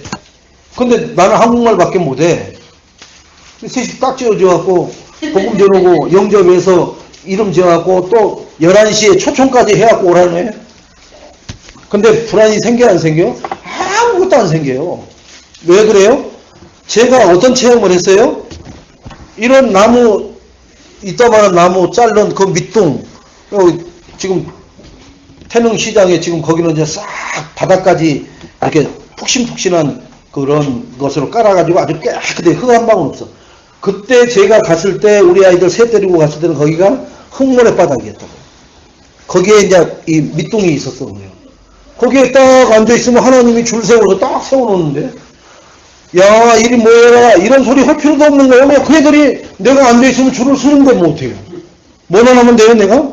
근데 나는 한국말밖에 못해. 셋이 딱 지어줘갖고 복음 전하고 영접해서 이름 지어갖고 또 11시에 초청까지 해갖고 오라네. 근데 불안이 생겨 안 생겨? 아무것도 안 생겨요. 왜 그래요? 제가 어떤 체험을 했어요? 이런 나무, 이따만한 나무 자른 그 밑둥, 지금 태릉시장에 지금 거기는 이제 싹 바닥까지 이렇게 푹신푹신한 그런 것으로 깔아가지고 아주 깨끗해. 흙 한 방울 없어. 그때 제가 갔을 때 우리 아이들 새 데리고 갔을 때는 거기가 흙모래 바닥이었다고. 거기에 이제 이 밑둥이 있었어. 거기에 딱 앉아있으면 하나님이 줄 세워서 딱 세워놓는데, 야, 이리 모여라. 이런 소리 할 필요도 없는 거예요. 그냥 그 애들이 내가 앉아있으면 줄을 서는데 뭐 어때요? 뭐만 하면 돼요, 내가?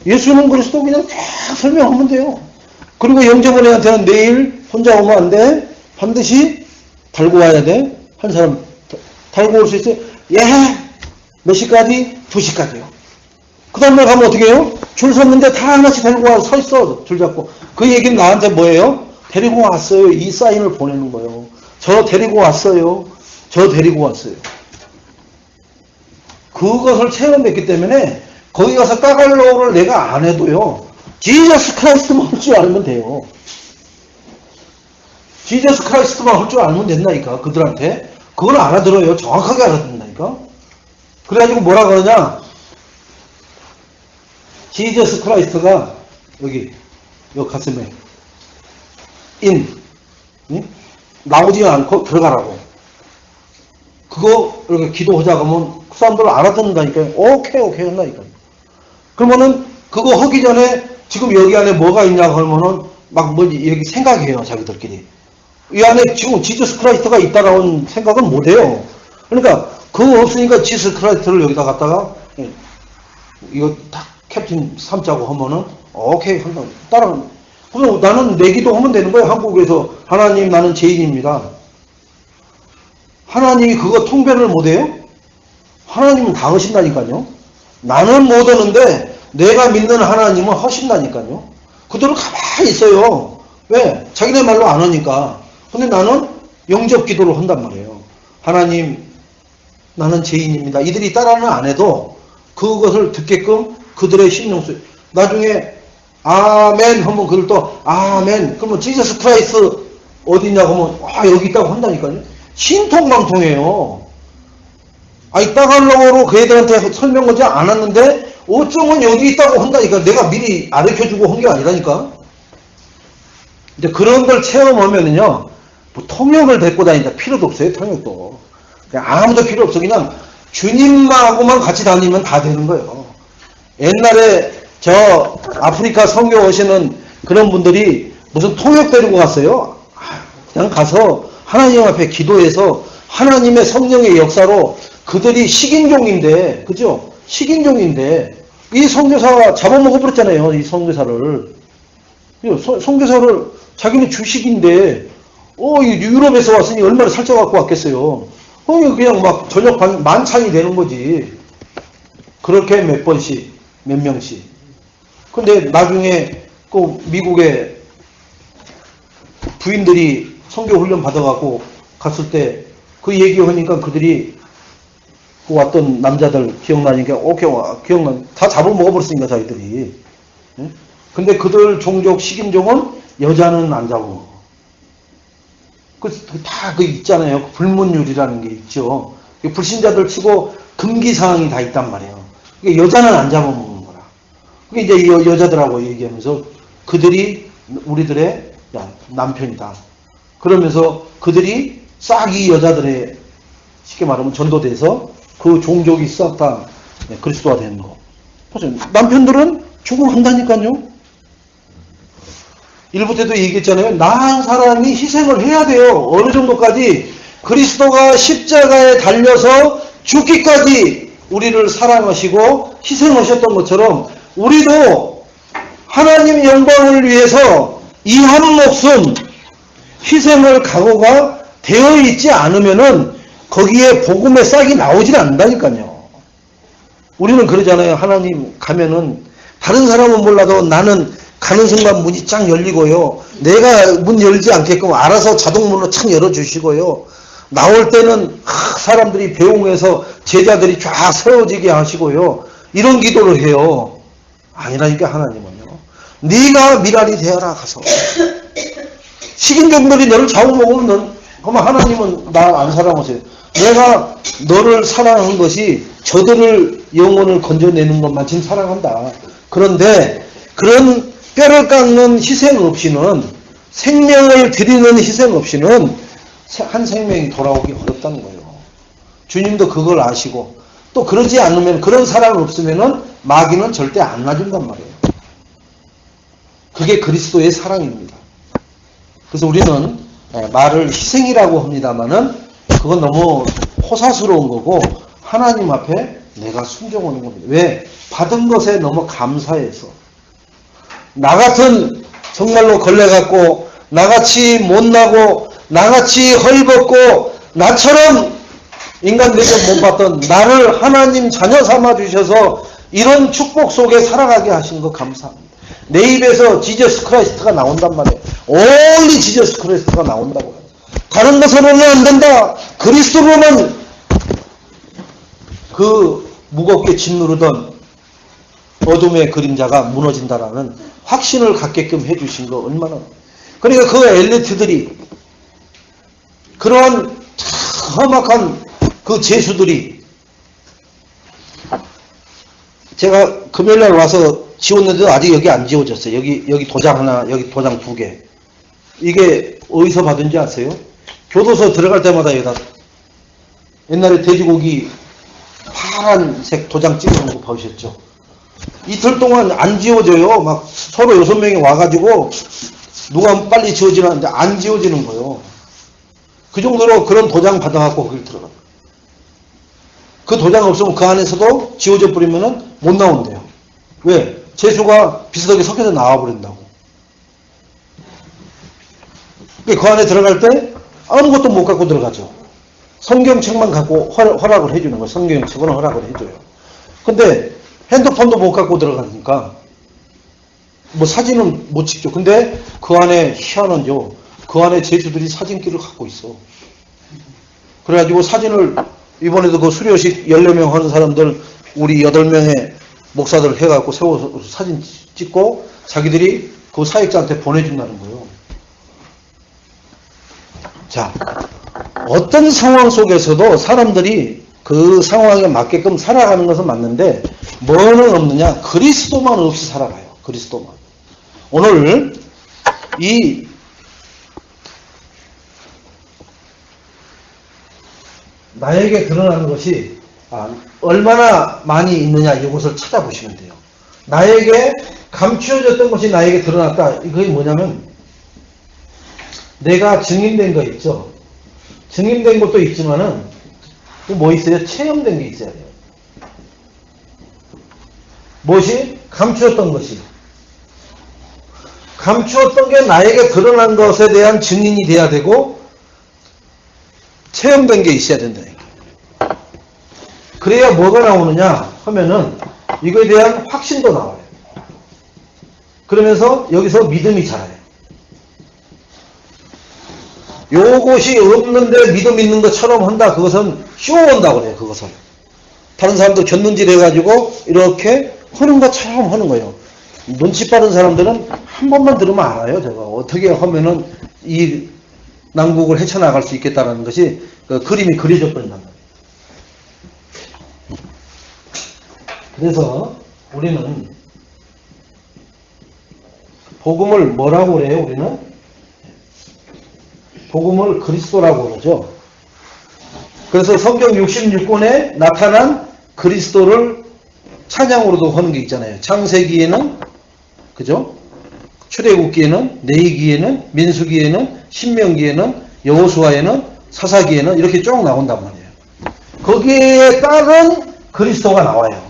예수는 그리스도 그냥 쫙 설명하면 돼요. 그리고 영재번애한테는 내일 혼자 오면 안 돼. 반드시 달고 와야 돼. 한 사람 달고 올 수 있어요? 예. 몇 시까지? 2시까지요. 그 다음날 가면 어떻게 해요? 줄 섰는데 다 하나씩 데리고 와서 서 있어. 줄 잡고. 그 얘기는 나한테 뭐예요? 데리고 왔어요. 이 사인을 보내는 거예요. 저 데리고 왔어요. 저 데리고 왔어요. 그것을 체험했기 때문에 거기 가서 까갈로우를 내가 안 해도요. 지저스 크라이스트만 할 줄 알면 돼요. 지저스 크라이스트만 할 줄 알면 된다니까. 그들한테. 그걸 알아들어요. 정확하게 알아듣는다니까. 그래가지고 뭐라 그러냐. 지저스 크라이스트가 여기 가슴에 나오지 않고 들어가라고. 그거 이렇게 기도하자 그러면 그 사람들 알아듣는다니까요. 오케이 한다니까. 그러면은 그거 하기 전에 지금 여기 안에 뭐가 있냐 그러면은 막 뭐지 여기 생각해요. 자기들끼리. 이 안에 지금 지저스 크라이스트가 있다라는 생각은 못해요. 그러니까 그거 없으니까 지저스 크라이스트를 여기다 갖다가 이거 딱 캡틴 3자고 하면은 오케이 한다. 따라. 그럼 나는 내기도 하면 되는 거예요. 한국에서 하나님 나는 죄인입니다. 하나님이 그거 통변을 못해요? 하나님은 다 하신다니까요. 나는 못 하는데 내가 믿는 하나님은 하신다니까요. 그대로 가만히 있어요. 왜? 자기네 말로 안 하니까. 근데 나는 영접 기도를 한단 말이에요. 하나님 나는 죄인입니다. 이들이 따라는 안 해도 그것을 듣게끔 그들의 심령수 나중에 아멘 하면 그들 또 아멘 그러면 지저스 크라이스트 어디냐고 하면 여기 있다고 한다니까요. 신통방통해요. 아니 따갈로우로 그 애들한테 설명하지 않았는데 어쩌면 여기 있다고 한다니까. 내가 미리 가르쳐주고 한 게 아니라니까. 이제 그런 걸 체험하면은요 뭐 통역을 데리고 다닌다 필요도 없어요. 통역도 그냥 아무도 필요 없어. 그냥 주님하고만 같이 다니면 다 되는 거예요. 옛날에 저 아프리카 선교 오시는 그런 분들이 무슨 통역 데리고 갔어요. 그냥 가서 하나님 앞에 기도해서 하나님의 성령의 역사로 그들이 식인종인데, 그죠? 식인종인데 이 선교사가 잡아먹어 버렸잖아요. 이 선교사를. 선교사를 자기는 주식인데 유럽에서 왔으니 얼마나 살쪄 갖고 왔겠어요. 그냥 막 저녁 만찬이 되는 거지. 그렇게 몇 번씩 몇 명씩. 근데 나중에 그 미국에 부인들이 선교 훈련 받아갖고 갔을 때 그 얘기하니까 그들이 그 왔던 남자들 기억나니까 오케이 기억나. 다 잡아먹어버렸으니까 자기들이. 근데 그들 종족 식인종은 여자는 안 잡아먹어. 다 있잖아요. 불문율이라는 게 있죠. 불신자들 치고 금기사항이 다 있단 말이에요. 여자는 안 잡아먹는 거라. 그게 이제 여자들하고 얘기하면서 그들이 우리들의 남편이다. 그러면서 그들이 싹 이 여자들의 쉽게 말하면 전도돼서 그 종족이 싹 다 그리스도가 되는 거. 보세요. 남편들은 죽어간다니까요. 일부 때도 얘기했잖아요. 나한 사람이 희생을 해야 돼요. 어느 정도까지 그리스도가 십자가에 달려서 죽기까지 우리를 사랑하시고 희생하셨던 것처럼 우리도 하나님 영광을 위해서 이 한 목숨 희생을 각오가 되어 있지 않으면은 거기에 복음의 싹이 나오질 않는다니까요. 우리는 그러잖아요. 하나님 가면은 다른 사람은 몰라도 나는 가는 순간 문이 쫙 열리고요. 내가 문 열지 않게끔 알아서 자동문으로 착 열어주시고요. 나올 때는 사람들이 배웅해서 제자들이 쫙 세워지게 하시고요. 이런 기도를 해요. 아니라니까 하나님은요. 네가 미랄이 되어라 가서. 식인종들이 너를 잡아먹으면 그러면 하나님은 나 안 사랑하세요. 내가 너를 사랑한 것이 저들을 영혼을 건져내는 것만 지금 사랑한다. 그런데 그런 뼈를 깎는 희생 없이는 생명을 드리는 희생 없이는 한 생명이 돌아오기 어렵다는 거예요. 주님도 그걸 아시고 또 그러지 않으면 그런 사람이 없으면은 마귀는 절대 안 놔준단 말이에요. 그게 그리스도의 사랑입니다. 그래서 우리는 말을 희생이라고 합니다만은 그건 너무 호사스러운 거고 하나님 앞에 내가 순종하는 겁니다. 왜? 받은 것에 너무 감사해서. 나 같은 정말로 걸레갖고 나같이 못나고 나같이 헐벗고 나처럼 인간 대접 못 받던 나를 하나님 자녀 삼아 주셔서 이런 축복 속에 살아가게 하신 거 감사합니다. 내 입에서 지저스 크라이스트가 나온단 말이에요. only 지저스 크라이스트가 나온다고요. 다른 것으로는 안 된다. 그리스도로만 그 무겁게 짓누르던 어둠의 그림자가 무너진다라는 확신을 갖게끔 해주신 거 얼마나. 그러니까 그 엘리트들이 그러한 험악한 그 제수들이 제가 금요일날 와서 지웠는데도 아직 여기 안 지워졌어요. 여기 도장 하나, 여기 도장 2개. 이게 어디서 받은지 아세요? 교도소 들어갈 때마다 여기다 옛날에 돼지고기 파란색 도장 찍어놓은 거 보셨죠? 이틀 동안 안 지워져요. 막 서로 6명이 와가지고 누가 빨리 지워지는데 안 지워지는 거예요. 그 정도로 그런 도장 받아갖고 거길 들어가요. 그 도장 없으면 그 안에서도 지워져 버리면은 못 나온대요. 왜? 재수가 비슷하게 섞여서 나와버린다고. 그 안에 들어갈 때 아무것도 못 갖고 들어가죠. 성경책만 갖고 허락을 해주는 거예요. 성경책은 허락을 해줘요. 근데 핸드폰도 못 갖고 들어가니까 뭐 사진은 못 찍죠. 근데 그 안에 희한한요. 그 안에 제주들이 사진기를 갖고 있어. 그래가지고 사진을 이번에도 그 수료식 14명 하는 사람들 우리 8명의 목사들 해갖고 세워서 사진 찍고 자기들이 그 사역자한테 보내준다는 거예요. 자, 어떤 상황 속에서도 사람들이 그 상황에 맞게끔 살아가는 것은 맞는데 뭐는 없느냐? 그리스도만 없이 살아가요. 그리스도만. 오늘 이 나에게 드러나는 것이 얼마나 많이 있느냐 이것을 찾아보시면 돼요. 나에게 감추어졌던 것이 나에게 드러났다. 그게 뭐냐면 내가 증인된 거 있죠. 증인된 것도 있지만은 또 뭐 있어요? 체험된 게 있어야 돼요. 무엇이? 감추었던 것이. 감추었던 게 나에게 드러난 것에 대한 증인이 돼야 되고 체험된 게 있어야 된다. 그래야 뭐가 나오느냐 하면은 이거에 대한 확신도 나와요. 그러면서 여기서 믿음이 자라요. 요것이 없는데 믿음 있는 것처럼 한다. 그것은 쇼온다고 그래요. 그것은. 다른 사람도 줬는지 해가지고 이렇게 하는 것처럼 하는 거예요. 눈치 빠른 사람들은 한 번만 들으면 알아요. 제가 어떻게 하면은 이 난국을 헤쳐나갈 수 있겠다는 것이 그 그림이 그려져 버린단 말이에요. 그래서 우리는 복음을 뭐라고 그래요? 우리는 복음을 그리스도라고 그러죠. 그래서 성경 66권에 나타난 그리스도를 찬양으로도 하는 게 있잖아요. 창세기에는 그죠? 출애굽기에는, 레위기에는, 민수기에는, 신명기에는, 여호수아에는, 사사기에는 이렇게 쭉 나온단 말이에요. 거기에 따른 그리스도가 나와요.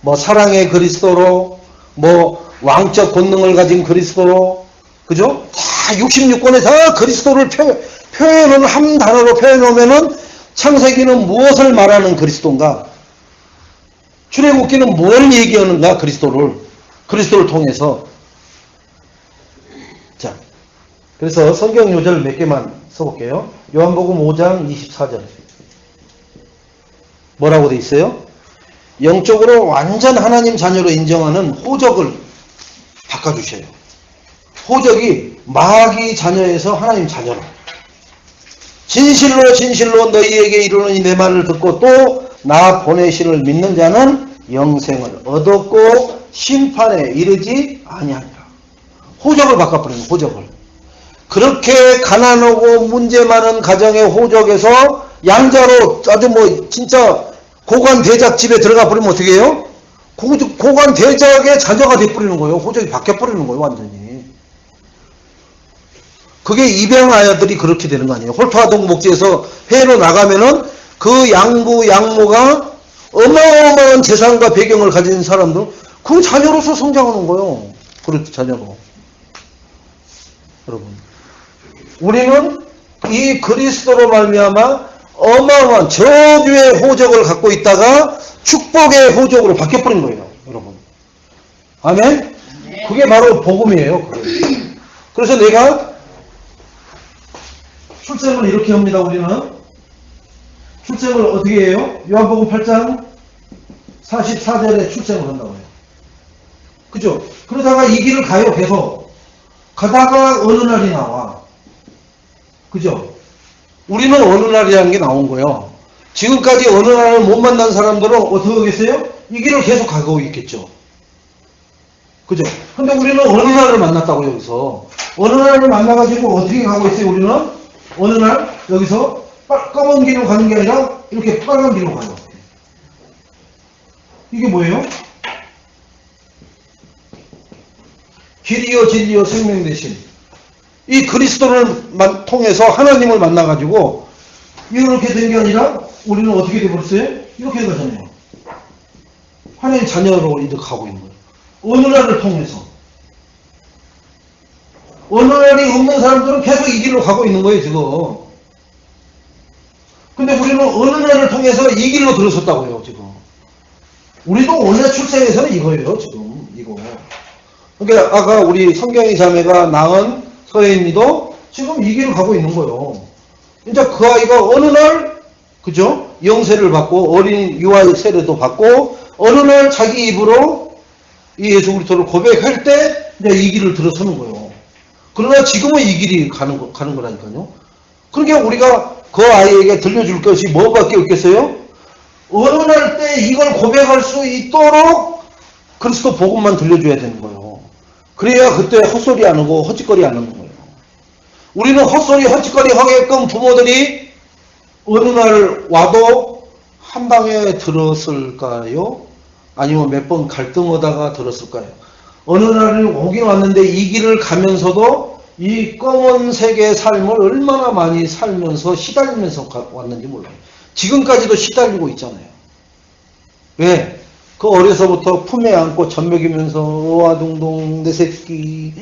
뭐 사랑의 그리스도로, 뭐 왕적 권능을 가진 그리스도로, 그죠? 다 66권에 다 그리스도를 표현을 한 단어로 표현하면은 창세기는 무엇을 말하는 그리스도인가? 출애굽기는 뭘 얘기하는가? 그리스도를 통해서. 자, 그래서 성경 요절 몇 개만 써볼게요. 요한복음 5장 24절. 뭐라고 돼 있어요? 영적으로 완전 하나님 자녀로 인정하는 호적을 바꿔주셔요. 호적이 마귀 자녀에서 하나님 자녀로. 진실로 진실로 너희에게 이르노니 내 말을 듣고 또 나 보내신을 믿는 자는 영생을 얻었고 심판에 이르지 아니하니라. 호적을 바꿔버리는 호적을. 그렇게 가난하고 문제 많은 가정의 호적에서 양자로 아주 뭐 진짜 고관 대작 집에 들어가 버리면 어떻게 해요? 고관 대작의 자녀가 돼버리는 거예요. 호적이 바뀌어버리는 거예요, 완전히. 그게 입양아들이 그렇게 되는 거 아니에요. 홀토아동 목지에서 회로 나가면은 그 양부, 양모가 어마어마한 재산과 배경을 가진 사람들, 그 자녀로서 성장하는 거예요. 그렇죠, 자녀로. 여러분. 우리는 이 그리스도로 말미암아 어마어마한 저주의 호적을 갖고 있다가 축복의 호적으로 바뀌어버린 거예요, 여러분. 아멘? 그게 바로 복음이에요. 그래서 내가 출생을 이렇게 합니다, 우리는. 출생을 어떻게 해요? 요한복음 8장 44절에 출생을 한다고 해요. 그죠? 그러다가 이 길을 가요, 계속. 가다가 어느 날이 나와. 그죠? 우리는 어느 날이라는 게 나온 거예요. 지금까지 어느 날을 못 만난 사람들은 어떻게 하겠어요? 이 길을 계속 가고 있겠죠. 그죠? 근데 우리는 어느 날을 만났다고 여기서. 어느 날을 만나가지고 어떻게 가고 있어요, 우리는? 어느 날, 여기서 검은 길로 가는 게 아니라 이렇게 빨간 길로 가요. 이게 뭐예요? 길이요 진리요 생명 되신 이 그리스도를 통해서 하나님을 만나가지고 이렇게 된 게 아니라 우리는 어떻게 되버렸어요? 이렇게 가잖아요. 하나님 자녀로 이제 가고 있는 거예요. 어느 날을 통해서. 어느 날이 없는 사람들은 계속 이 길로 가고 있는 거예요, 지금. 근데 우리는 어느 날을 통해서 이 길로 들어섰다고요, 지금. 우리도 원래 출생에서는 이거예요, 지금. 이거. 그러니까 아까 우리 성경의 자매가 낳은 서혜인이도 지금 이 길을 가고 있는 거예요. 이제 그 아이가 어느 날, 그죠? 영세를 받고 어린 유아 세례도 받고 어느 날 자기 입으로 이 예수 그리스도를 고백할 때 이제 이 길을 들어서는 거예요. 그러나 지금은 이 길이 가는 거라니까요. 그러니까 우리가 그 아이에게 들려줄 것이 뭐밖에 없겠어요? 어느 날 때 이걸 고백할 수 있도록 그리스도 복음만 들려줘야 되는 거예요. 그래야 그때 헛소리 안 하고 헛짓거리 안 하는 거예요. 우리는 헛소리 헛짓거리 하게끔 부모들이 어느 날 와도 한 방에 들었을까요? 아니면 몇 번 갈등하다가 들었을까요? 어느 날을 오긴 왔는데 이 길을 가면서도 이 검은색의 삶을 얼마나 많이 살면서 시달리면서 왔는지 몰라요. 지금까지도 시달리고 있잖아요. 왜? 그 어려서부터 품에 안고 젖먹이면서 어와둥둥 내 새끼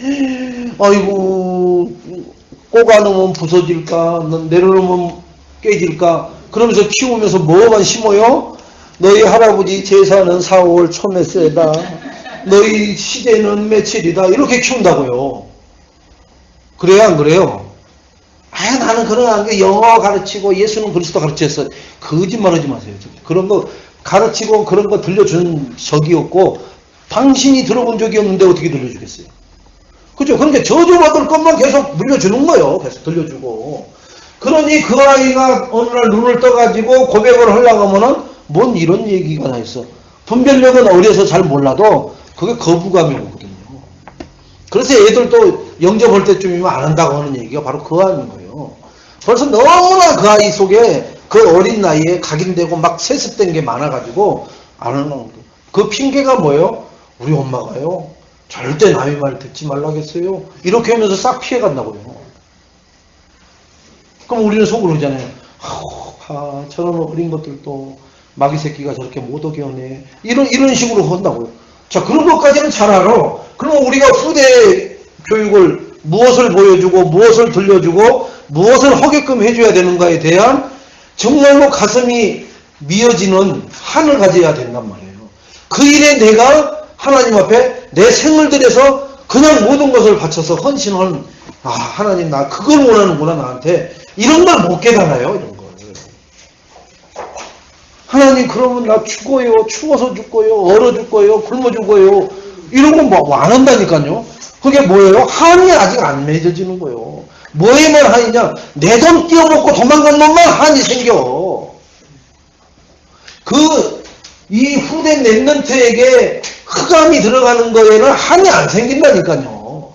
아이고 꼬가놓으면 부서질까 내려놓으면 깨질까 그러면서 키우면서 뭐만 심어요? 너희 할아버지 제사는 4월 초메세다 너희 시제는 며칠이다 이렇게 키운다고요. 그래요 안 그래요? 아 나는 그런 게 영어 가르치고 예수는 그리스도 가르쳤어. 거짓말하지 마세요. 그런 거 가르치고 그런 거 들려준 적이 없고 당신이 들어본 적이 없는데 어떻게 들려주겠어요? 그죠? 그러니까 저주받을 것만 계속 물려주는 거예요. 계속 들려주고. 그러니 그 아이가 어느 날 눈을 떠가지고 고백을 하려고 하면은 뭔 이런 얘기가 다 있어. 분별력은 어려서 잘 몰라도 그게 거부감이 오거든요. 그래서 애들도 영접할 때쯤이면 안 한다고 하는 얘기가 바로 그 아이인 거예요. 벌써 너무나 그 아이 속에 그 어린 나이에 각인되고 막 세습된 게 많아가지고 안 하는 거예요. 그 핑계가 뭐예요? 우리 엄마가요. 절대 남의 말 듣지 말라겠어요. 이렇게 하면서 싹 피해간다고요. 그럼 우리는 속으로 그러잖아요. 저런 어린 것들도 마귀 새끼가 저렇게 못 오게 하네. 이런 식으로 한다고요. 자, 그런 것까지는 잘 알아. 그럼 우리가 후대 교육을 무엇을 보여주고 무엇을 들려주고 무엇을 하게끔 해줘야 되는가에 대한 정말로 가슴이 미어지는 한을 가져야 된단 말이에요. 그 일에 내가 하나님 앞에 내 생을 들여서 그냥 모든 것을 바쳐서 헌신하는 하나님 나 그걸 원하는구나 나한테 이런 걸 못 깨달아요. 이런 걸. 하나님 그러면 나 죽어요. 추워서 죽어요. 얼어 죽어요. 굶어 죽어요. 이런 건 뭐 안 한다니까요. 그게 뭐예요? 한이 아직 안 맺어지는 거예요. 뭐에만 한이냐? 내 돈 띄어먹고 도망간 놈만 한이 생겨. 이 후대 랩런트에게 흑암이 들어가는 거에는 한이 안 생긴다니까요.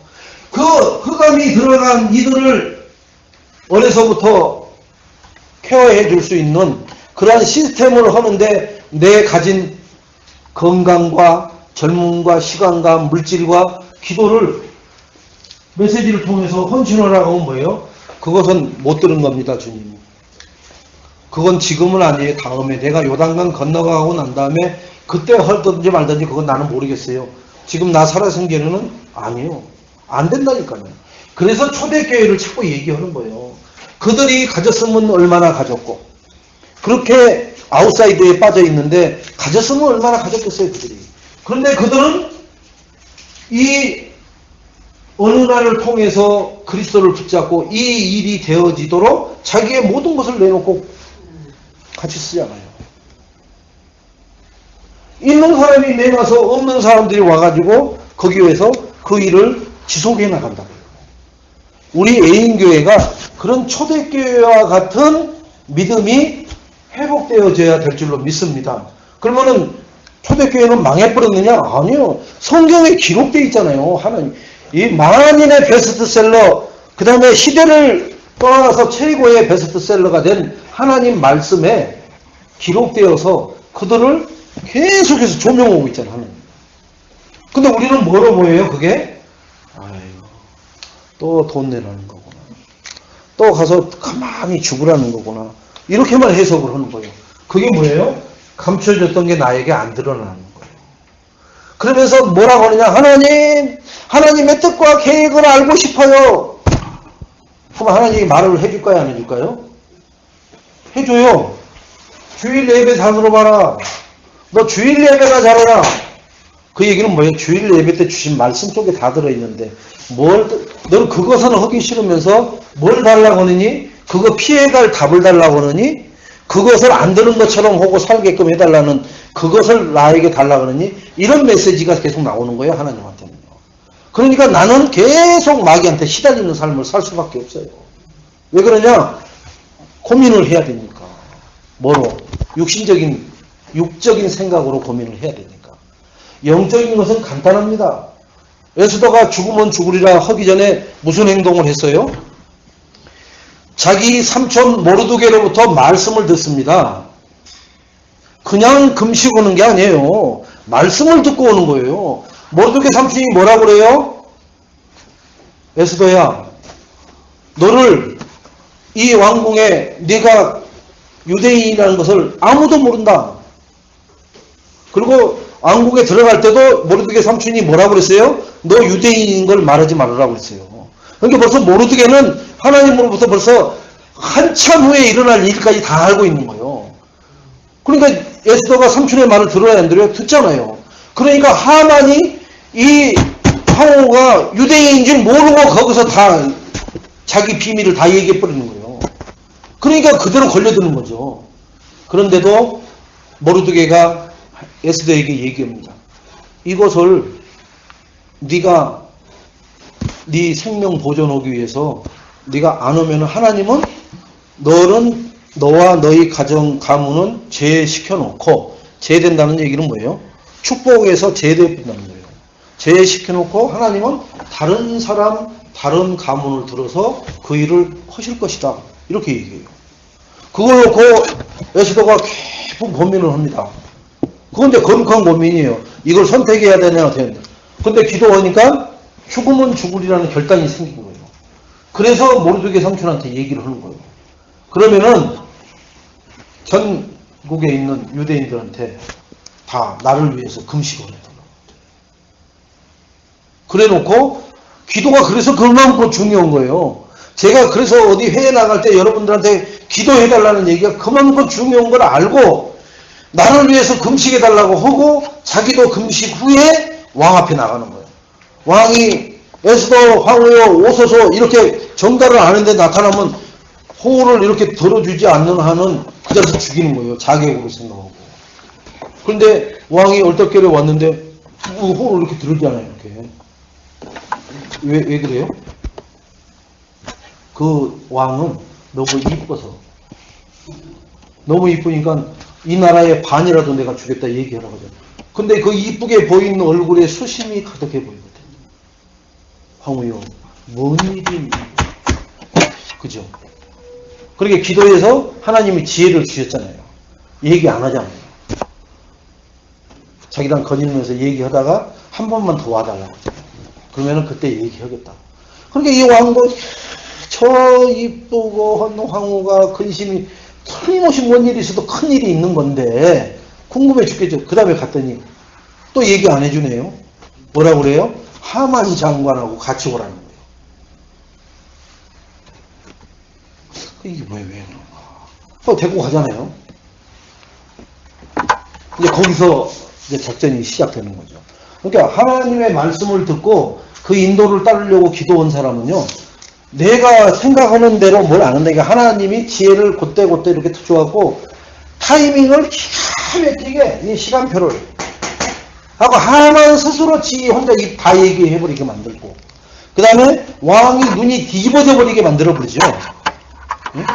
그 흑암이 들어간 이들을 어려서부터 케어해 줄 수 있는 그러한 시스템을 하는데 내 가진 건강과 젊음과 시간과 물질과 기도를 메시지를 통해서 헌신을 하고 뭐예요? 그것은 못 들은 겁니다, 주님. 그건 지금은 아니에요. 다음에 내가 요단강 건너가고 난 다음에 그때 헐든지 말든지 그건 나는 모르겠어요. 지금 나 살아선 게는 아니에요. 안 된다니까요. 그래서 초대교회를 자꾸 얘기하는 거예요. 그들이 가졌으면 얼마나 가졌고 그렇게 아웃사이드에 빠져 있는데 가졌으면 얼마나 가졌겠어요, 그들이. 그런데 그들은 이 어느 날을 통해서 그리스도를 붙잡고 이 일이 되어지도록 자기의 모든 것을 내놓고 같이 쓰잖아요. 있는 사람이 내놔서 없는 사람들이 와가지고 거기에서 그 일을 지속해 나간다고요. 우리 애인교회가 그런 초대교회와 같은 믿음이 회복되어져야 될 줄로 믿습니다. 그러면은 초대교회는 망해버렸느냐? 아니요. 성경에 기록되어 있잖아요. 하나님. 이 만인의 베스트셀러, 그 다음에 시대를 떠나서 최고의 베스트셀러가 된 하나님 말씀에 기록되어서 그들을 계속해서 조명하고 있잖아요. 하나님. 근데 우리는 뭐로 보여요? 그게? 아이고, 또 돈 내라는 거구나. 또 가서 가만히 죽으라는 거구나. 이렇게만 해석을 하는 거예요. 그게 뭐예요? 감춰졌던 게 나에게 안 드러나는 거예요. 그러면서 뭐라고 하느냐? 하나님의 뜻과 계획을 알고 싶어요. 그럼 하나님이 말을 해줄까요? 안 해줄까요? 해줘요. 주일 예배 다 들어봐라. 너 주일 예배나 잘해라. 그 얘기는 뭐예요? 주일 예배 때 주신 말씀 속에 다 들어있는데 너는 그것은 하기 싫으면서 뭘 달라고 하느니? 그거 피해갈 답을 달라고 하느니? 그것을 안 되는 것처럼 하고 살게끔 해달라는 그것을 나에게 달라고 하느니? 이런 메시지가 계속 나오는 거예요, 하나님한테는요. 그러니까 나는 계속 마귀한테 시달리는 삶을 살 수밖에 없어요. 왜 그러냐? 고민을 해야 되니까. 뭐로? 육적인 생각으로 고민을 해야 되니까. 영적인 것은 간단합니다. 에스더가 죽으면 죽으리라 하기 전에 무슨 행동을 했어요? 자기 삼촌 모르드게로부터 말씀을 듣습니다. 그냥 금식 오는 게 아니에요. 말씀을 듣고 오는 거예요. 모르드게 삼촌이 뭐라고 그래요? 에스더야, 너를 이 왕궁에 네가 유대인이라는 것을 아무도 모른다. 그리고 왕국에 들어갈 때도 모르드게 삼촌이 뭐라고 그랬어요? 너 유대인인 걸 말하지 말으라고 그랬어요. 그러니까 벌써 모르드게는 하나님으로부터 벌써 한참 후에 일어날 일까지 다 알고 있는 거예요. 그러니까 에스더가 삼촌의 말을 들어야 안 들어요? 듣잖아요. 그러니까 하만이 이 황후가 유대인인 줄 모르고 거기서 다 자기 비밀을 다 얘기해 버리는 거예요. 그러니까 그대로 걸려드는 거죠. 그런데도 모르드게가 에스더에게 얘기합니다. 이것을 네가 네 생명 보존하기 위해서 네가 안 오면 하나님은 너와 너희 가문은 제시켜놓고, 제된다는 얘기는 뭐예요? 축복에서 제대된다는 거예요. 제시켜놓고 하나님은 다른 사람, 다른 가문을 들어서 그 일을 하실 것이다. 이렇게 얘기해요. 그걸 놓고 에스더가 깊은 고민을 합니다. 그건데 거룩한 고민이에요. 이걸 선택해야 되냐, 되냐. 근데 기도하니까 죽으면 죽으리라는 결단이 생긴 거예요. 그래서 모르드게 삼촌한테 얘기를 하는 거예요. 그러면은 전국에 있는 유대인들한테 다 나를 위해서 금식을 해달라고. 그래 놓고 기도가 그래서 그만큼 중요한 거예요. 제가 그래서 어디 회에 나갈 때 여러분들한테 기도해달라는 얘기가 그만큼 중요한 걸 알고 나를 위해서 금식해달라고 하고 자기도 금식 후에 왕 앞에 나가는 거예요. 왕이 에스더 황후여 오소서 이렇게 정달을 아는데 나타나면 호를 이렇게 들어주지 않는 한은 그 자리에서 죽이는 거예요. 자객으로 생각하고. 그런데 왕이 얼떨결에 왔는데 호를 이렇게 들었잖아요. 이렇게. 왜 그래요? 그 왕은 너무 이뻐서. 너무 이쁘니까 이 나라의 반이라도 내가 주겠다 얘기하라고 하잖아요. 근데 그 이쁘게 보이는 얼굴에 수심이 가득해 보이거든요. 황후여, 뭔 일이, 그죠? 그렇게 기도해서 하나님이 지혜를 주셨잖아요. 얘기 안 하잖아요. 자기랑 거닐면서 얘기하다가 한 번만 더 와달라고. 그러면은 그때 얘기하겠다. 그러니까 이 왕도 저 이쁘고 한 황후가 근심이 틀림없이 뭔 일이 있어도 큰 일이 있는 건데 궁금해 죽겠죠. 그 다음에 갔더니 또 얘기 안 해주네요. 뭐라고 그래요? 하만 장관하고 같이 오라는 거예요. 이게 왜 데리고 가잖아요. 이제 거기서 이제 작전이 시작되는 거죠. 그러니까 하나님의 말씀을 듣고 그 인도를 따르려고 기도한 사람은요, 내가 생각하는 대로 뭘 안 한다. 그러니까 하나님이 지혜를 그때 이렇게 주어갖고 타이밍을 기가 막히게 이 시간표를 하고 하만 스스로 지 혼자 다 얘기해버리게 만들고, 그 다음에 왕이 눈이 뒤집어져 버리게 만들어버리죠. 응?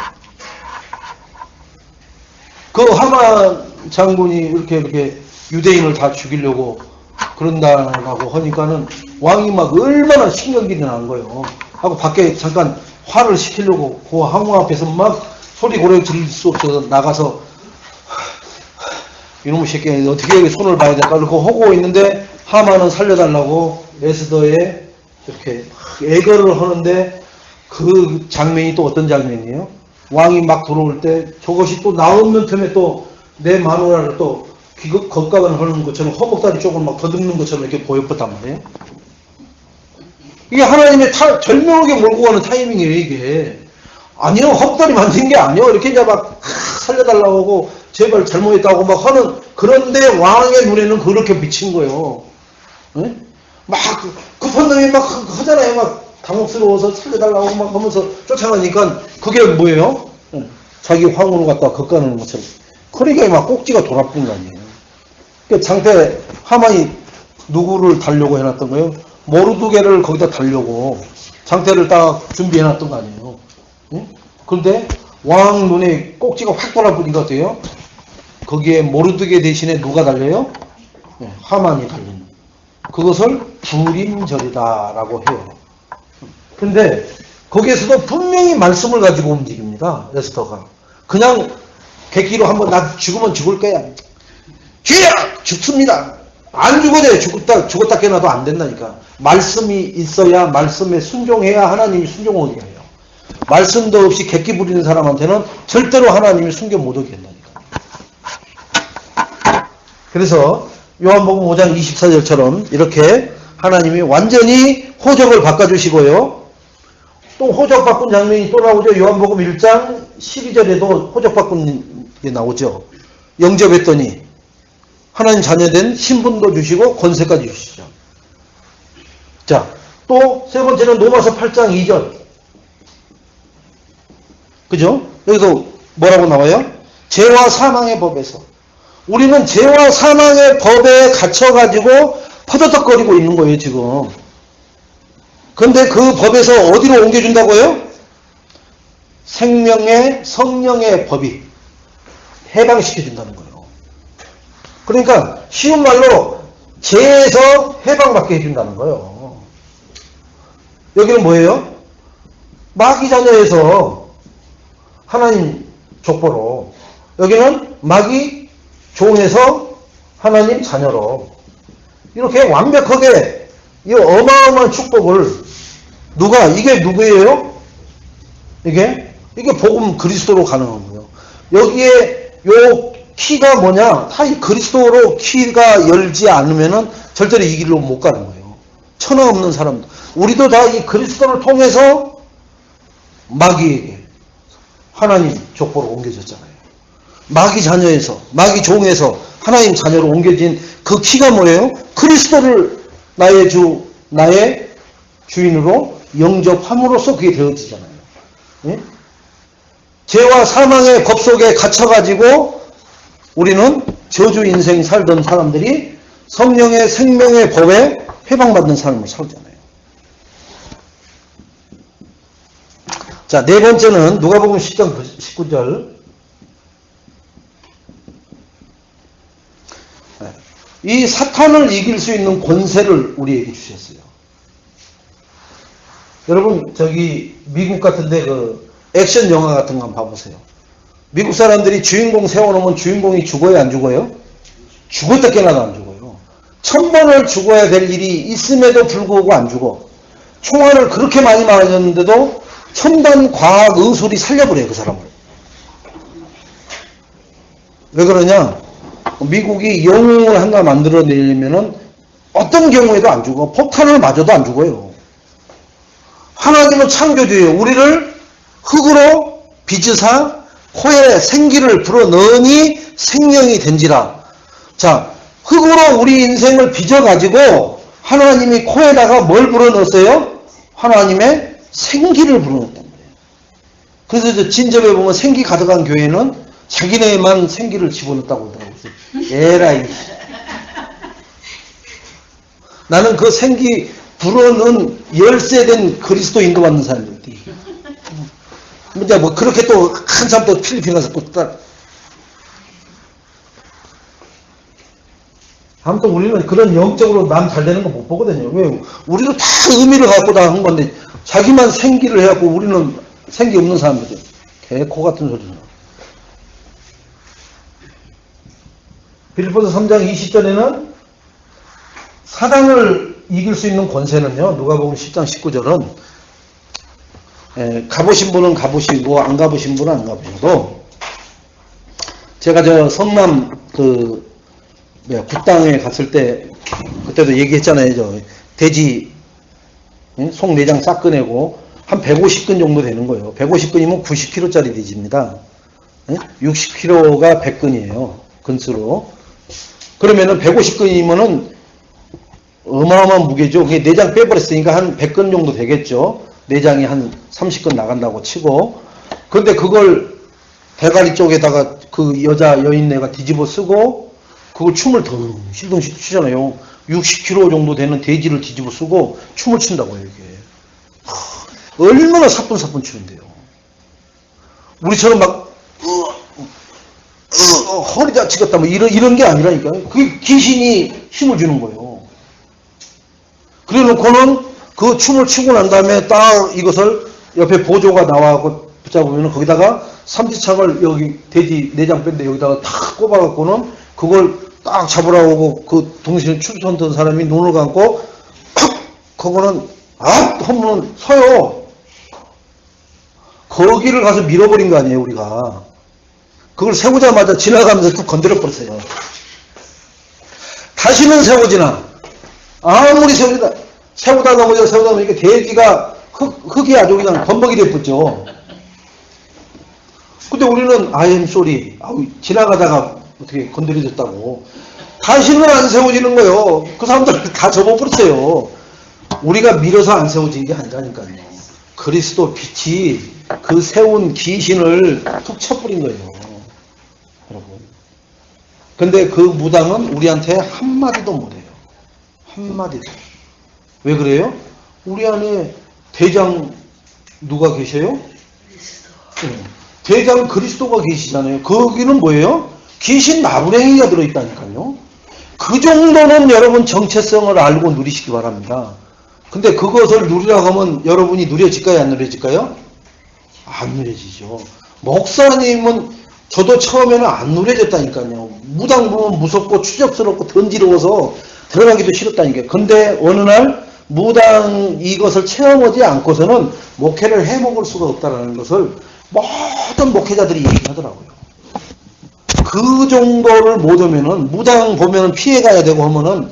그 하만 장군이 이렇게 유대인을 다 죽이려고 그런다고 하니까는 왕이 막 얼마나 신경질이 난 거예요. 하고 밖에 잠깐 화를 시키려고 그 황후 앞에서 막 소리 고래 지를 수 없어서 나가서 이놈의 새끼 어떻게 손을 봐야 될까 그렇게 하고 있는데 하만은 살려달라고 에스더에 이렇게 애걸을 하는데 그 장면이 또 어떤 장면이에요? 왕이 막 들어올 때 저것이 또 나오는 틈에 또 내 마누라를 또 겉가관 하는 것처럼 허벅다리 쪽을 막 더듬는 것처럼 이렇게 보였단 말이에요. 이게 하나님의 절묘하게 몰고 가는 타이밍이에요, 이게. 아니요, 헛다리 만든 게 아니요. 이렇게 이제 막 살려달라고 하고 제발 잘못했다고 막 하는, 그런데 왕의 눈에는 그렇게 비친 거예요. 네? 막 급한 놈이 막 하잖아요. 막 당혹스러워서 살려달라고 막 하면서 쫓아가니까 그게 뭐예요? 자기 황후를 갖다 겉가는 것처럼. 그러니까 막 꼭지가 돌아쁜 거 아니에요. 그러니까 장태 하만이 누구를 달려고 해놨던 거예요? 모르드게를 거기다 달려고 장태를 딱 준비해놨던 거 아니에요. 응? 그런데 왕 눈에 꼭지가 확 돌아버린 것 같아요. 거기에 모르드게 대신에 누가 달려요? 네, 하만이 달린. 그것을 불임절이다라고 해요. 근데 거기에서도 분명히 말씀을 가지고 움직입니다. 에스더가. 그냥 객기로 한번 나 죽으면 죽을 거야. 죽여! 죽습니다. 안 죽어도 죽었다 깨어나도 안 된다니까. 말씀이 있어야, 말씀에 순종해야 하나님이 순종하게 해요. 말씀도 없이 객기 부리는 사람한테는 절대로 하나님이 순종 못하게 한다니까. 그래서 요한복음 5장 24절처럼 이렇게 하나님이 완전히 호적을 바꿔주시고요. 또 호적 바꾼 장면이 또 나오죠. 요한복음 1장 12절에도 호적 바꾼 게 나오죠. 영접했더니 하나님 자녀된 신분도 주시고 권세까지 주시죠. 자, 또 세 번째는 로마서 8장 2절. 그죠? 여기서 뭐라고 나와요? 죄와 사망의 법에서. 우리는 죄와 사망의 법에 갇혀가지고 퍼덕덕거리고 있는 거예요, 지금. 그런데 그 법에서 어디로 옮겨준다고요? 생명의 성령의 법이 해방시켜준다는 거예요. 그러니까 쉬운 말로 죄에서 해방받게 해준다는 거예요. 여기는 뭐예요? 마귀 자녀에서 하나님 족보로, 여기는 마귀 종에서 하나님 자녀로, 이렇게 완벽하게 이 어마어마한 축복을 이게 누구예요? 이게 복음 그리스도로 가능한 거예요. 여기에 요 키가 뭐냐? 다 이 그리스도로 키가 열지 않으면은 절대로 이 길로 못 가는 거예요. 천하 없는 사람들. 우리도 다 이 그리스도를 통해서 마귀에게 하나님 족보로 옮겨졌잖아요. 마귀 자녀에서, 마귀 종에서 하나님 자녀로 옮겨진 그 키가 뭐예요? 그리스도를 나의 주, 나의 주인으로 영접함으로써 그게 되어지잖아요. 예? 죄와 사망의 법 속에 갇혀가지고 우리는 저주 인생 살던 사람들이 성령의 생명의 법에 해방받는 삶을 살잖아요. 자, 네 번째는 누가복음 10장 19절. 이 사탄을 이길 수 있는 권세를 우리에게 주셨어요. 여러분, 저기 미국 같은데 그 액션 영화 같은 거 한번 봐보세요. 미국 사람들이 주인공 세워놓으면 주인공이 죽어요, 안 죽어요? 죽었다 깨나도 안 죽어요. 1000번을 죽어야 될 일이 있음에도 불구하고 안 죽어. 총알을 그렇게 많이 맞았는데도 첨단 과학 의술이 살려버려요, 그 사람을. 왜 그러냐? 미국이 영웅을 하나 만들어내려면은 어떤 경우에도 안 죽어. 폭탄을 맞아도 안 죽어요. 하나님은 창조주예요. 우리를 흙으로 빚으사 코에 생기를 불어넣으니 생명이 된지라. 자, 흙으로 우리 인생을 빚어가지고 하나님이 코에다가 뭘 불어넣었어요? 하나님의 생기를 불어넣었단 말이에요. 그래서 저 진접에 보면 생기 가득한 교회는 자기네만 생기를 집어넣었다고 그러더라고요. 에라이. 나는 그 생기 불어넣은 열쇠된 그리스도인도 받는 사람들이. 이제 뭐 그렇게 또 한참 또 필리핀 가서 또 아무튼 우리는 그런 영적으로 남 잘 되는 거 못 보거든요. 왜? 우리도 다 의미를 갖고 다 한 건데 자기만 생기를 해갖고 우리는 생기 없는 사람들이 개코 같은 소리죠. 빌립보서 3장 20절에는 사단을 이길 수 있는 권세는요. 누가복음 10장 19절은 가보신 분은 가보시고 안 가보신 분은 안 가보셔도 제가 저 성남 국당에 갔을 때 그때도 얘기했잖아요. 저 돼지 속 내장 싹 꺼내고 한 150근 정도 되는 거예요. 150근이면 90kg짜리 돼지입니다. 60kg가 100근이에요. 근수로. 그러면은 150근이면은 어마어마한 무게죠. 그게 내장 빼버렸으니까 한 100근 정도 되겠죠. 내장이 한 30근 나간다고 치고. 그런데 그걸 대가리 쪽에다가 그 여인네가 뒤집어 쓰고 그걸 춤을 덩실덩실 추잖아요. 60kg 정도 되는 돼지를 뒤집어 쓰고 춤을 춘다고요, 이게. 얼마나 사뿐사뿐 추는데요. 우리처럼 막 허리 다치겠다 뭐 이런 게 아니라니까요. 그게 귀신이 힘을 주는 거예요. 그래 놓고는 그 춤을 추고 난 다음에 딱 이것을 옆에 보조가 나와서 붙잡으면 거기다가 삼지창을 여기 돼지 내장 뺀데 여기다가 탁 꼽아갖고는 그걸 딱 잡으라고 그 동시에 춤췄던 사람이 눈을 감고 그거는 하면은 서요. 거기를 가서 밀어버린 거 아니에요, 우리가. 그걸 세우자마자 지나가면서 또 건드려 버렸어요. 다시는 세워지나. 아무리 세우다 보니까 돼지가 흙이 아주 그냥 범벅이 돼붙죠. 근데 우리는 I'm sorry. 지나가다가 어떻게 건드려졌다고. 다시는 안 세워지는 거예요. 그 사람들 다 접어버렸어요. 우리가 밀어서 안 세워진 게 아니라니까요. 그리스도 빛이 그 세운 귀신을 툭 쳐버린 거예요. 여러분. 근데 그 무당은 우리한테 한마디도 못해요. 한마디도. 왜 그래요? 우리 안에 대장 누가 계셔요? 대장 그리스도가 계시잖아요. 거기는 뭐예요? 귀신 나부랭이가 들어있다니까요. 그 정도는 여러분 정체성을 알고 누리시기 바랍니다. 근데 그것을 누리라고 하면 여러분이 누려질까요? 안 누려질까요? 안 누려지죠. 목사님은 저도 처음에는 안 누려졌다니까요. 무당 보면 무섭고 추접스럽고 던지러워서 들어가기도 싫었다니까요. 근데 어느 날 무당 이것을 체험하지 않고서는 목회를 해먹을 수가 없다는 것을 모든 목회자들이 얘기하더라고요. 그 정도를 못 오면은 무당 보면은 피해가야 되고 하면은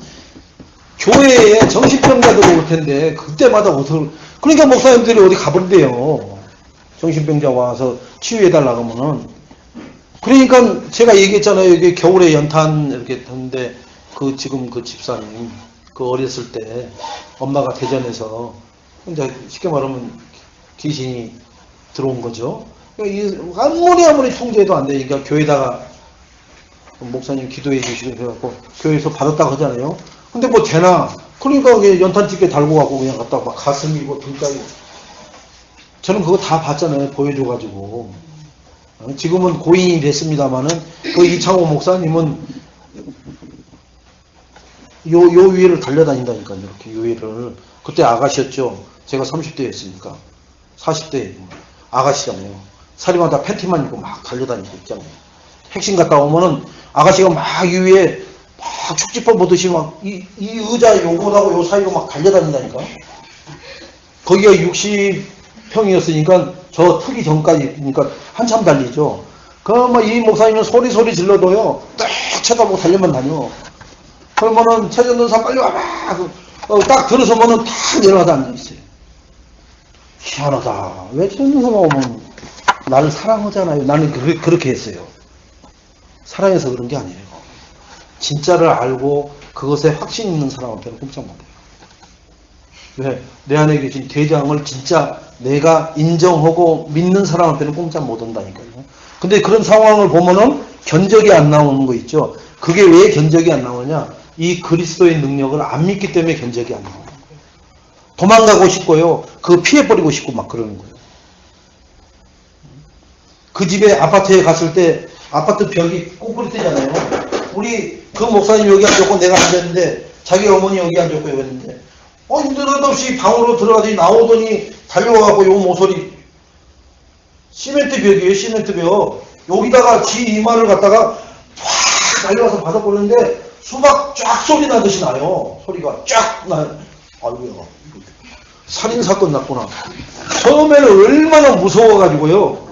교회에 정신병자들 올 텐데 그때마다 어떻게 그러니까 목사님들이 어디 가버린대요. 정신병자 와서 치유해달라고 하면은 그러니까 제가 얘기했잖아요. 이게 겨울에 연탄 이렇게 했는데 그 지금 그 집사님 그 어렸을 때 엄마가 대전에서 근데 쉽게 말하면 귀신이 들어온 거죠. 그러니까 아무리 통제해도 안 되니까 교회에다가 목사님 기도해 주시고 그래갖고 교회에서 받았다고 하잖아요. 근데 뭐 되나? 그러니까 연탄집게 달고 가고 그냥 갖다가 막 가슴이고 등짝이고. 저는 그거 다 봤잖아요. 보여줘가지고. 지금은 고인이 됐습니다만은 그 이창호 목사님은 요 위에를 달려다닌다니까요. 이렇게 요 위를. 그때 아가씨였죠. 제가 30대였으니까. 40대. 아가씨잖아요. 살림하다 팬티만 입고 막 달려다니고 있잖아요. 핵심 갔다 오면은 아가씨가 막 이 위에 막 축지법 보듯이 막 이 의자 요거하고 요 사이로 막 달려다닌다니까. 거기가 60평이었으니까 저 트기 전까지, 그러니까 한참 달리죠. 그러면 이 목사님은 소리 질러도요, 딱 쳐다보고 달려만 다녀. 그러면은 최전도사 빨리 와봐. 딱 들어서면은 탁 내려가다 앉아있어요. 희한하다. 왜 최전도사가 오면 나를 사랑하잖아요. 나는 그렇게 했어요. 사랑해서 그런 게 아니에요. 진짜를 알고 그것에 확신 있는 사람한테는 꼼짝 못해요. 왜? 내 안에 계신 대장을 진짜 내가 인정하고 믿는 사람한테는 꼼짝 못 한다니까요. 근데 그런 상황을 보면은 견적이 안 나오는 거 있죠. 그게 왜 견적이 안 나오냐? 이 그리스도의 능력을 안 믿기 때문에 견적이 안 나오는 거예요. 도망가고 싶고요. 그거 피해버리고 싶고 막 그러는 거예요. 그 집에 아파트에 갔을 때 아파트 벽이 꼬꾸리뜨잖아요. 우리 그 목사님 여기 앉았고 내가 앉았는데 자기 어머니 여기 앉았고 이랬는데 느닷없이 방으로 들어가더니 나오더니 달려와갖고 요 모서리 시멘트 벽이에요. 시멘트 벽. 여기다가 지 이마를 갖다가 확 달려와서 받아보는데 수박 쫙 소리 나듯이 나요. 소리가 쫙 나요. 아이고야, 살인사건 났구나. 처음에는 얼마나 무서워가지고요.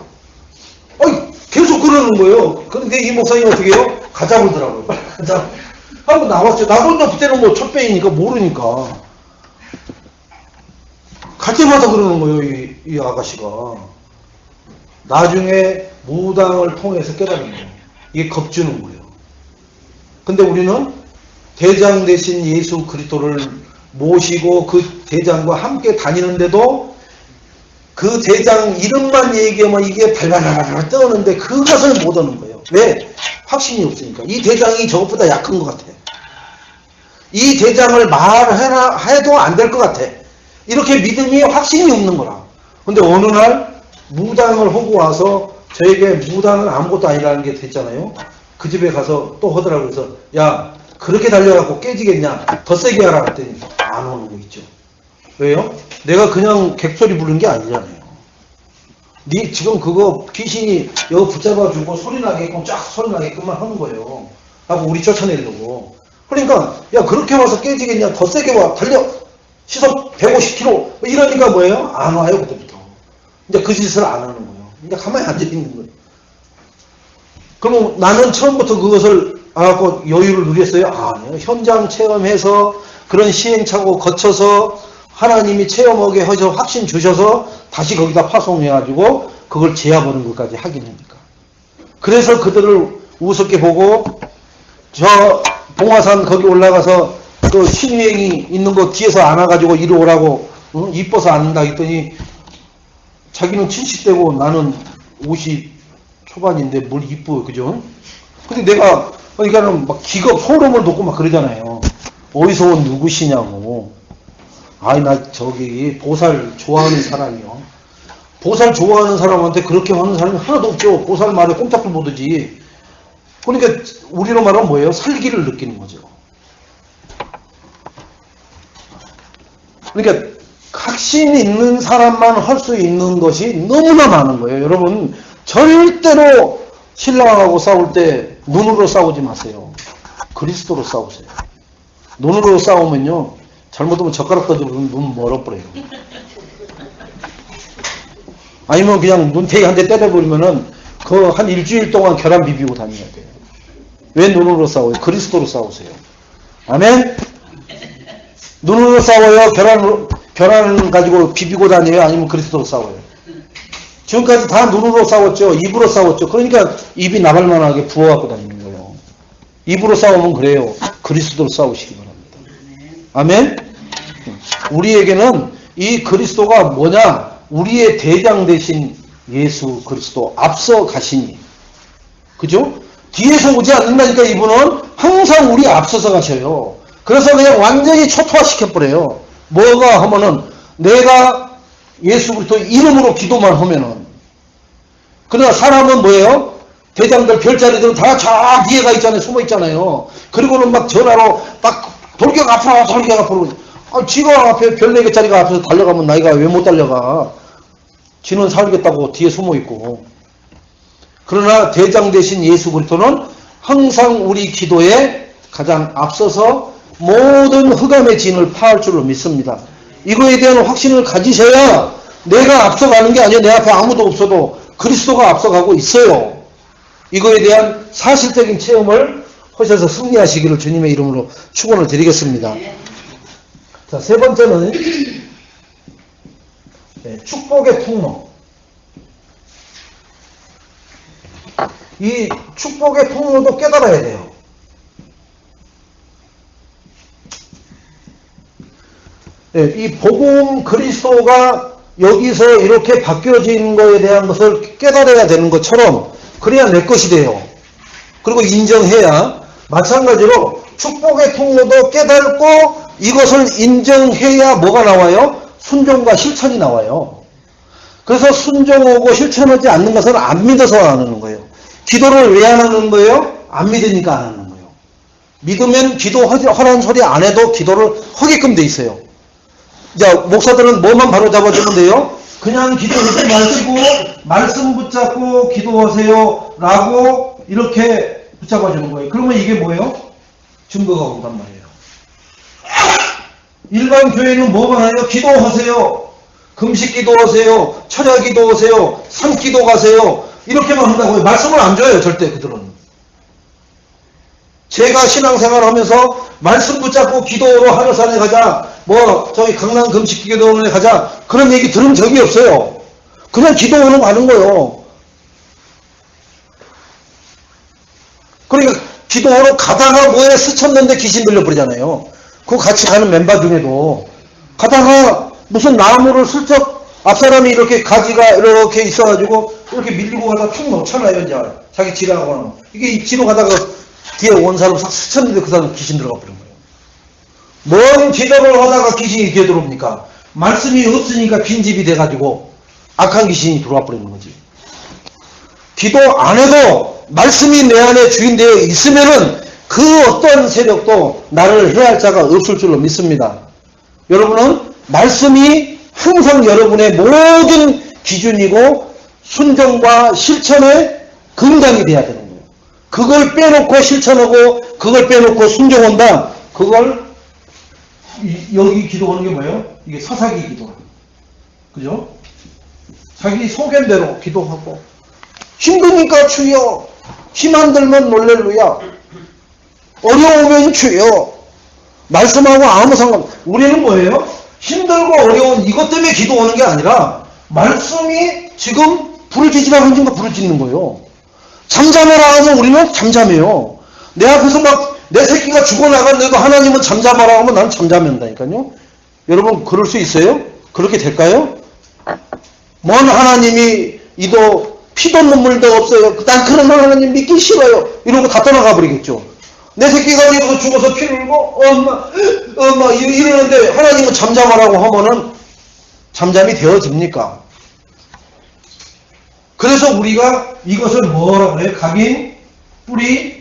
계속 그러는 거예요. 그런데 이 목사님이 어떻게 해요? 가자 그러더라고요. 가자. 하고 나왔죠. 나도 그때는 뭐 첫배이니까 모르니까. 갈 때마다 그러는 거예요, 이 아가씨가. 나중에 무당을 통해서 깨달은 거예요. 이게 겁주는 거예요. 근데 우리는 대장 대신 예수 그리스도를 모시고 그 대장과 함께 다니는데도 그 대장 이름만 얘기하면 이게 발발발발 떠오는데 그것을 못 얻는 거예요. 왜? 확신이 없으니까. 이 대장이 저것보다 약한 것 같아. 이 대장을 말해라 해도 안 될 것 같아. 이렇게 믿음이 확신이 없는 거라. 근데 어느 날 무당을 하고 와서 저에게 무당은 아무것도 아니라는 게 됐잖아요. 그 집에 가서 또 하더라고요. 그래서 야, 그렇게 달려갖고 깨지겠냐? 더 세게 하라 그랬더니 안 오는 거 있죠. 왜요? 내가 그냥 객소리 부른 게 아니잖아요. 네 지금 그거 귀신이 여기 붙잡아주고 소리 나게끔 쫙 소리 나게끔만 하는 거예요. 하고 우리 쫓아내려고. 그러니까 야 그렇게 와서 깨지겠냐? 더 세게 와. 달려. 시속 150km. 이러니까 뭐예요? 안 와요 그때부터. 이제 그 짓을 안 하는 거예요. 이제 가만히 앉아있는 거예요. 그럼 나는 처음부터 그것을 알고 여유를 누렸어요? 아니요. 현장 체험해서 그런 시행착오 거쳐서 하나님이 체험하게 해서 확신 주셔서 다시 거기다 파송해가지고 그걸 제압하는 것까지 하긴 하니까. 그래서 그들을 우습게 보고 저 봉화산 거기 올라가서 그 신유행이 있는 거 뒤에서 안아가지고 이리 오라고 이뻐서 안는다 했더니 자기는 70대고 나는 50 초반인데 뭘 이뻐요, 그죠? 근데 내가 그러니까는 막 기겁 소름을 돋고 막 그러잖아요. 어디서 온 누구시냐고. 아이 나 저기 보살 좋아하는 사람이요. 보살 좋아하는 사람한테 그렇게 하는 사람이 하나도 없죠. 보살 말에 꼼짝도 못하지. 그러니까 우리로 말하면 뭐예요? 살기를 느끼는 거죠. 그러니까 확신 있는 사람만 할 수 있는 것이 너무나 많은 거예요. 여러분 절대로 신랑하고 싸울 때 눈으로 싸우지 마세요. 그리스도로 싸우세요. 눈으로 싸우면요 잘못하면 젓가락 떠들면 눈 멀어버려요. 아니면 그냥 눈탱이 한 대 때려버리면은 그 한 일주일 동안 계란 비비고 다녀야 돼요. 왜 눈으로 싸워요? 그리스도로 싸우세요. 아멘? 눈으로 싸워요? 계란 가지고 비비고 다녀요? 아니면 그리스도로 싸워요? 지금까지 다 눈으로 싸웠죠. 입으로 싸웠죠. 그러니까 입이 나발만하게 부어갖고 다니는 거예요. 입으로 싸우면 그래요. 그리스도로 싸우시기 바랍니다. 아멘? 우리에게는 이 그리스도가 뭐냐? 우리의 대장 대신 예수 그리스도 앞서 가시니. 그죠? 뒤에서 오지 않는다니까 이분은 항상 우리 앞서서 가셔요. 그래서 그냥 완전히 초토화시켜버려요. 뭐가 하면은 내가 예수 그리스도 이름으로 기도만 하면은. 그러나 사람은 뭐예요? 대장들 별자리들은 다 저 뒤에 가 있잖아요. 숨어 있잖아요. 그리고는 막 전화로 막 돌격 앞으로. 지가 앞에 별 4개짜리가 앞에서 달려가면 나이가 왜 못 달려가? 지는 살겠다고 뒤에 숨어 있고. 그러나 대장 대신 예수 그리스도는 항상 우리 기도에 가장 앞서서 모든 흑암의 진을 파할 줄로 믿습니다. 이거에 대한 확신을 가지셔야 내가 앞서가는 게 아니라 내 앞에 아무도 없어도 그리스도가 앞서가고 있어요. 이거에 대한 사실적인 체험을 하셔서 승리하시기를 주님의 이름으로 축원을 드리겠습니다. 자, 세 번째는 축복의 통로. 이 축복의 통로도 깨달아야 돼요. 이 복음 그리스도가 여기서 이렇게 바뀌어진 거에 대한 것을 깨달아야 되는 것처럼 그래야 내 것이 돼요. 그리고 인정해야 마찬가지로 축복의 통로도 깨닫고 이것을 인정해야 뭐가 나와요? 순종과 실천이 나와요. 그래서 순종하고 실천하지 않는 것은 안 믿어서 안 하는 거예요. 기도를 왜 안 하는 거예요? 안 믿으니까 안 하는 거예요. 믿으면 기도하라는 소리 안 해도 기도를 하게끔 돼 있어요. 자, 목사들은 뭐만 바로 잡아주면 돼요? 그냥 기도하지 마시고 말씀 붙잡고 기도하세요 라고 이렇게 붙잡아주는 거예요. 그러면 이게 뭐예요? 증거가 온단 말이에요. 일반 교회는 뭐만 해요? 기도하세요. 금식 기도하세요. 철야 기도하세요. 산기도 가세요. 이렇게만 한다고요. 말씀을 안 줘요. 절대 그들은. 제가 신앙생활 하면서 말씀 붙잡고 기도로 하늘산에 가자, 뭐 저기 강남 금식 기도원에 가자, 그런 얘기 들은 적이 없어요. 그냥 기도원은 가는 거예요. 그러니까 기도하러 가다가 뭐에 스쳤는데 귀신 들려버리잖아요. 그거 같이 가는 멤버 중에도 가다가 무슨 나무를 슬쩍 앞사람이 이렇게 가지가 이렇게 있어가지고 이렇게 밀리고 가다가 툭 놓잖아요. 이제 자기 지나가고는 이게 지로 가다가 뒤에 온 사람 싹 스쳤는데 그 사람 귀신 들어가 버린 거예요. 뭔 기도를 하다가 귀신이 뒤에 들어옵니까? 말씀이 없으니까 빈집이 돼가지고 악한 귀신이 들어와 버리는 거지. 기도 안 해도 말씀이 내 안에 주인되어 있으면은 그 어떤 세력도 나를 해할 자가 없을 줄로 믿습니다. 여러분은 말씀이 항상 여러분의 모든 기준이고 순종과 실천의 근간이 돼야 되는 거예요. 그걸 빼놓고 실천하고 그걸 빼놓고 순종한다. 그걸 여기 기도하는 게 뭐예요? 이게 사사기 기도. 그죠? 자기 소견대로 기도하고 힘드니까 주여, 힘 안 들면 놀렐루야, 어려우면 주여, 말씀하고 아무 상관. 우리는 뭐예요? 힘들고 어려운 이것 때문에 기도하는 게 아니라 말씀이 지금 불을 지지라 하니까 불을 짓는 거예요. 잠잠하라 하면 우리는 잠잠해요. 내 앞에서 막 내 새끼가 죽어나갔는데도 하나님은 잠잠하라 하면 나는 잠잠한다니까요. 여러분 그럴 수 있어요? 그렇게 될까요? 뭔 하나님이 이도 피도 눈물도 없어요. 난 그런 하나님 믿기 싫어요. 이러고 다 떠나가 버리겠죠. 내 새끼가 이거 죽어서 피 흘리고 엄마 이러는데 하나님은 잠잠하라고 하면은 잠잠이 되어집니까? 그래서 우리가 이것을 뭐라고 해요? 각인, 뿌리,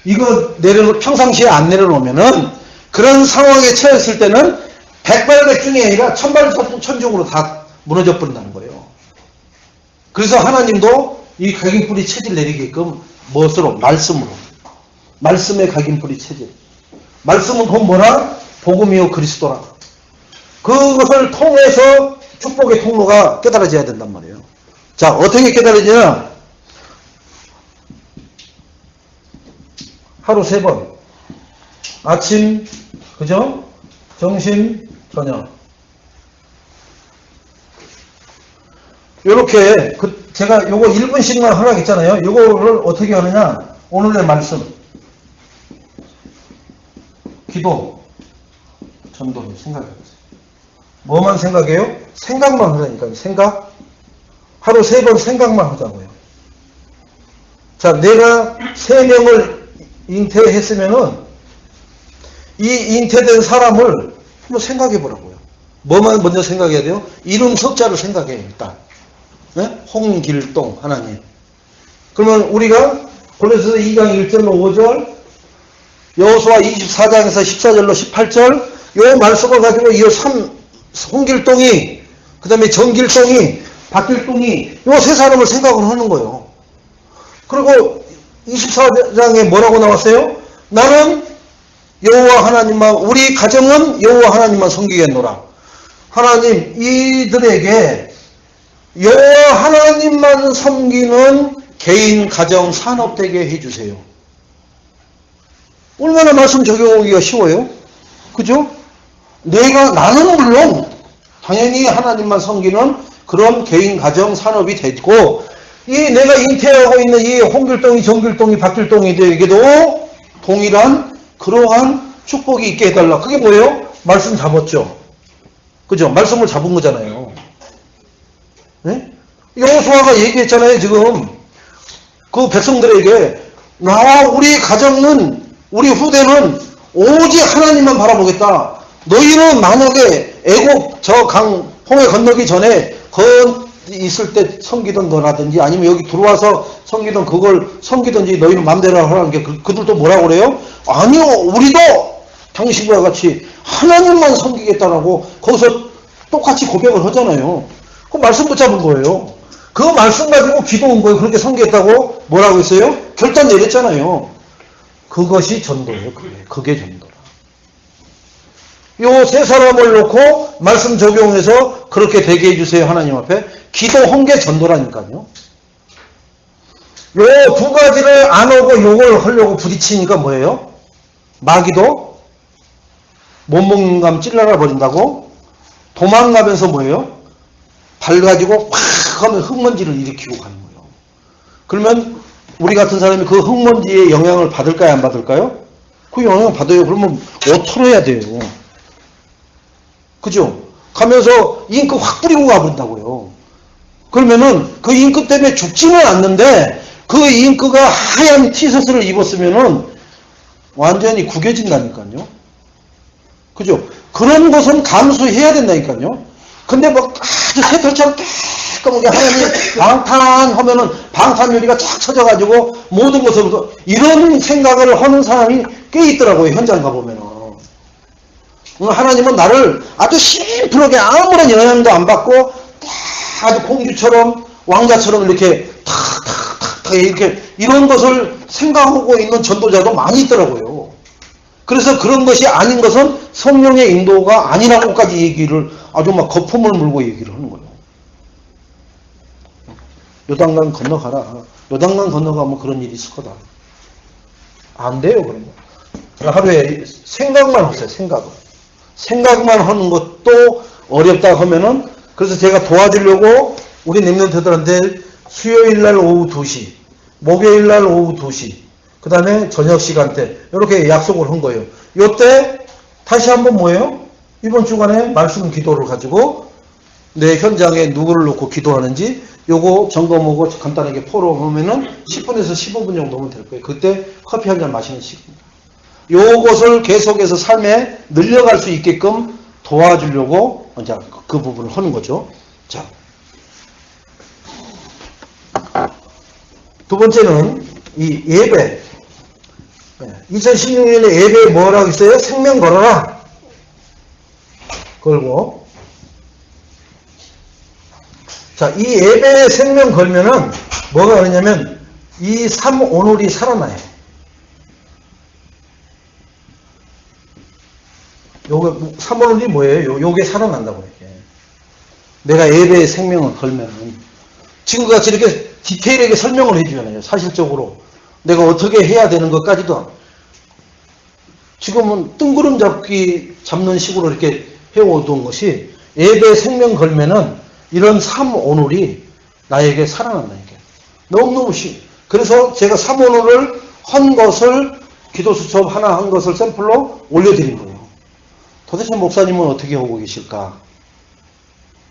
이거 평상시에 안 내려놓으면은 그런 상황에 처했을 때는 백발백중이 아니라 천발천중으로 다 무너져 버린다는 거예요. 그래서 하나님도 이 각인 뿌리 체질 내리게끔 무엇으로? 말씀으로. 말씀의 각인 뿌리 체질. 말씀은 곧 뭐라? 복음이요 그리스도라. 그것을 통해서 축복의 통로가 깨달아져야 된단 말이에요. 자, 어떻게 깨달아지냐? 하루 3번. 아침, 그죠? 점심, 저녁. 요렇게, 제가 요거 1분씩만 하라고 했잖아요. 요거를 어떻게 하느냐? 오늘의 말씀. 기도. 전도, 생각해보세요. 뭐만 생각해요? 생각만 하라니까요. 생각. 하루 3번 생각만 하자고요. 자, 내가 3명을 잉태했으면은 이 잉태된 사람을 한번 생각해 보라고요. 뭐만 먼저 생각해야 돼요? 이름 석자를 생각해요. 일단 네? 홍길동 하나님. 그러면 우리가 골로새서 2장 1절로 5절, 여호수아 24장에서 14절로 18절 요 말씀을 가지고 이 홍길동이 그 다음에 정길동이, 박길동이, 요 세 사람을 생각을 하는 거예요. 그리고 24장에 뭐라고 나왔어요? 나는 여호와 하나님만, 우리 가정은 여호와 하나님만 섬기겠노라. 하나님, 이들에게 여호와 하나님만 섬기는 개인, 가정, 산업 되게 해주세요. 얼마나 말씀 적용하기가 쉬워요? 그죠? 나는 물론 당연히 하나님만 섬기는 그런 개인, 가정, 산업이 되고, 내가 잉태하고 있는 이 홍길동이, 정길동이, 박길동이들에게도 동일한 그러한 축복이 있게 해달라. 그게 뭐예요? 말씀 잡았죠. 그죠? 말씀을 잡은 거잖아요. 네? 여호수아가 얘기했잖아요, 지금. 그 백성들에게, 나와 우리 가정은, 우리 후대는 오직 하나님만 바라보겠다. 너희는 만약에 애국 저 강, 홍해 건너기 전에 있을 때 섬기던 거라든지 아니면 여기 들어와서 섬기던 그걸 섬기든지 너희는 맘대로 하라는 게 그들도 뭐라고 그래요? 아니요, 우리도 당신과 같이 하나님만 섬기겠다라고 거기서 똑같이 고백을 하잖아요. 그 말씀 붙잡은 거예요. 그 말씀 가지고 기도한 거예요. 그렇게 섬기겠다고 뭐라고 했어요? 결단 내렸잖아요. 그것이 전도예요. 그게 전도라. 요 세 사람을 놓고 말씀 적용해서 그렇게 되게 해주세요. 하나님 앞에. 기도한 게 전도라니까요. 요 두 가지를 안 하고 요걸 하려고 부딪히니까 뭐예요? 마귀도 못 먹는 감 찔러라 버린다고 도망가면서 뭐예요? 발 가지고 팍 하면 흙먼지를 일으키고 가는 거예요. 그러면 우리 같은 사람이 그 흙먼지의 영향을 받을까요? 안 받을까요? 그 영향을 받아요. 그러면 옷 털어야 돼요. 그죠? 가면서 잉크 확 뿌리고 가버린다고요. 그러면은 그 잉크 때문에 죽지는 않는데 그 잉크가 하얀 티셔츠를 입었으면은 완전히 구겨진다니까요. 그죠? 그런 것은 감수해야 된다니까요. 근데 뭐 아주 새털처럼 깨끗하게 하나님 방탄하면은 방탄유리가 쫙 쳐져가지고 모든 것을 이런 생각을 하는 사람이 꽤 있더라고요. 현장 가보면은. 하나님은 나를 아주 심플하게 아무런 영향도 안 받고 아주 공주처럼 왕자처럼 이렇게 탁탁탁탁 이렇게 이런 것을 생각하고 있는 전도자도 많이 있더라고요. 그래서 그런 것이 아닌 것은 성령의 인도가 아니라고까지 얘기를 아주 막 거품을 물고 얘기를 하는 거예요. 요단강 건너가라. 요단강 건너가면 그런 일이 있을 거다. 안 돼요, 그런 거. 하루에 생각만 하세요, 생각만 하는 것도 어렵다 하면은, 그래서 제가 도와주려고 우리 랩런트들한테 수요일 날 오후 2시, 목요일 날 오후 2시, 그 다음에 저녁 시간대, 이렇게 약속을 한 거예요. 요때 다시 한번 뭐예요? 이번 주간에 말씀 기도를 가지고 내 현장에 누구를 놓고 기도하는지 요거 점검하고 간단하게 포럼하면은 10분에서 15분 정도면 될 거예요. 그때 커피 한 잔 마시는 시간입니다. 요것을 계속해서 삶에 늘려갈 수 있게끔 도와주려고 이제 그 부분을 하는 거죠. 자, 두 번째는 이 예배. 2016년에 예배에 뭐라고 있어요? 생명 걸어라. 걸고. 자, 이 예배에 생명 걸면은 뭐가 그러냐면 이 삼오늘이 살아나요. 요게 삼오늘이 뭐예요? 요게 살아난다고 이렇게. 내가 예배에 생명을 걸면은 지금과 같이 이렇게 디테일하게 설명을 해주잖아요. 사실적으로 내가 어떻게 해야 되는 것까지도. 지금은 뜬구름 잡는 식으로 이렇게 해오던 것이 예배에 생명 걸면은 이런 삼오늘이 나에게 살아난다 이게. 너무너무 그래서 제가 삼오늘을 한 것을 기도 수첩 하나 한 것을 샘플로 올려드린 거예요. 도대체 목사님은 어떻게 하고 계실까?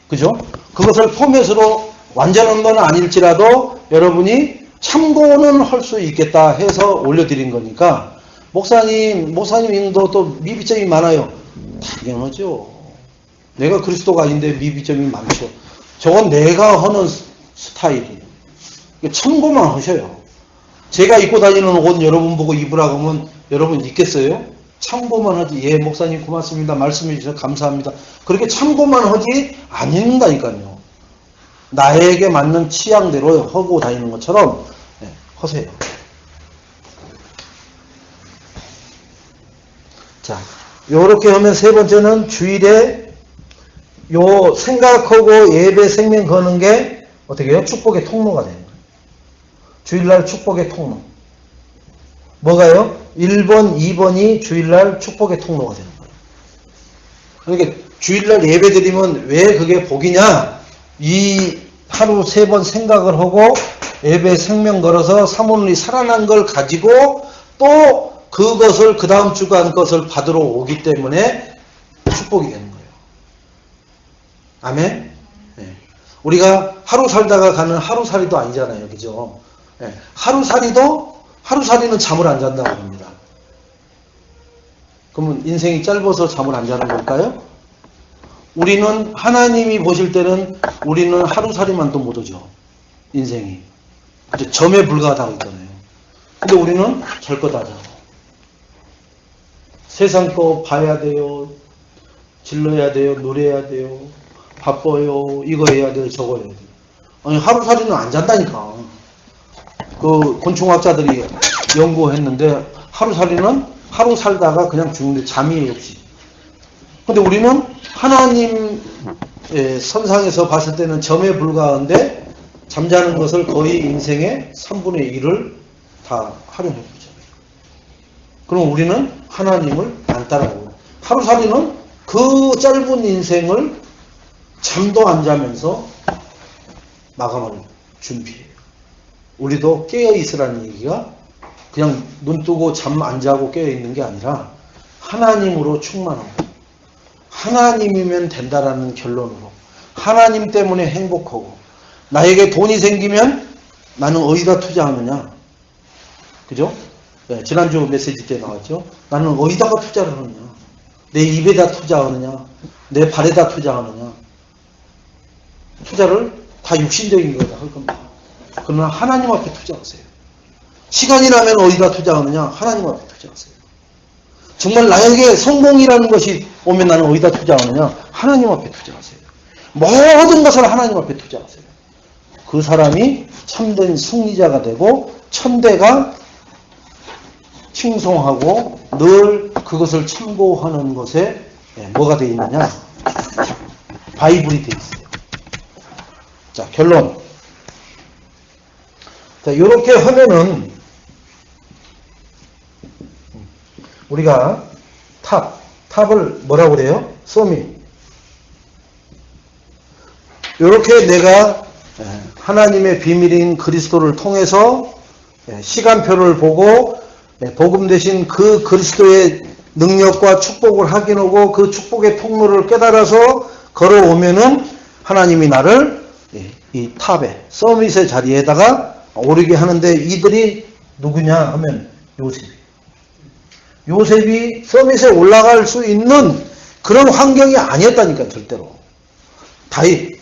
그죠? 그것을 포맷으로 완전한 건 아닐지라도 여러분이 참고는 할 수 있겠다 해서 올려드린 거니까 목사님 인도도 미비점이 많아요. 당연하죠. 내가 그리스도가 아닌데 미비점이 많죠. 저건 내가 하는 스타일이에요. 참고만 하셔요. 제가 입고 다니는 옷 여러분 보고 입으라고 하면 여러분 입겠어요? 참고만 하지. 예, 목사님 고맙습니다. 말씀해 주셔서 감사합니다. 그렇게 참고만 하지 안 읽는다니까요. 나에게 맞는 취향대로 하고 다니는 것처럼 하세요. 자, 요렇게 하면 세 번째는 주일에 요 생각하고 예배 생명 거는 게 어떻게 해요? 축복의 통로가 되는 거예요. 주일날 축복의 통로. 뭐가요? 1번, 2번이 주일날 축복의 통로가 되는 거예요. 그러니까 주일날 예배 드리면 왜 그게 복이냐? 이 하루 3번 생각을 하고 예배 생명 걸어서 사모님이 살아난 걸 가지고 또 그것을 그 다음 주간 것을 받으러 오기 때문에 축복이 되는 거예요. 아멘? 네. 우리가 하루 살다가 가는 하루살이도 아니잖아요. 그죠? 네. 하루살이는 잠을 안 잔다고 합니다. 그러면 인생이 짧아서 잠을 안 자는 걸까요? 우리는 하나님이 보실 때는 우리는 하루살이만도 못 하죠. 인생이. 그죠? 점에 불과하다고 했잖아요. 근데 우리는 잘 거 다 자고. 세상 거 봐야 돼요. 질러야 돼요. 노래해야 돼요. 바빠요. 이거 해야 돼요. 저거 해야 돼요. 아니, 하루살이는 안 잔다니까. 그 곤충학자들이 연구했는데 하루살이는 하루 살다가 그냥 죽는데 잠이 없이. 근데 우리는 하나님의 선상에서 봤을 때는 점에 불과한데 잠자는 것을 거의 인생의 3분의 1을 다 활용해 보죠. 그럼 우리는 하나님을 안 따라오고 하루살이는 그 짧은 인생을 잠도 안 자면서 마감할 준비해요. 우리도 깨어있으라는 얘기가 그냥 눈 뜨고 잠 안 자고 깨어있는 게 아니라 하나님으로 충만하고 하나님이면 된다라는 결론으로 하나님 때문에 행복하고 나에게 돈이 생기면 나는 어디다 투자하느냐. 그죠? 네, 지난주 메시지 때 나왔죠. 나는 어디다가 투자를 하느냐. 내 입에다 투자하느냐. 내 발에다 투자하느냐. 투자를 다 육신적인 거에다 할 겁니다. 그러나 하나님 앞에 투자하세요. 시간이라면 어디다 투자하느냐? 하나님 앞에 투자하세요. 정말 나에게 성공이라는 것이 오면 나는 어디다 투자하느냐? 하나님 앞에 투자하세요. 모든 것을 하나님 앞에 투자하세요. 그 사람이 참된 승리자가 되고 천대가 칭송하고 늘 그것을 참고하는 것에 뭐가 되어 있느냐? 바이블이 되어 있어요. 자, 결론. 자, 이렇게 하면은 우리가 탑을 뭐라고 그래요? 서밋. 이렇게 내가 하나님의 비밀인 그리스도를 통해서 시간표를 보고 복음 대신 그 그리스도의 능력과 축복을 확인하고 그 축복의 통로를 깨달아서 걸어오면은 하나님이 나를 이 탑에 서밋의 자리에다가 오르게 하는데 이들이 누구냐 하면 요셉이 서밋에 올라갈 수 있는 그런 환경이 아니었다니까. 절대로. 다윗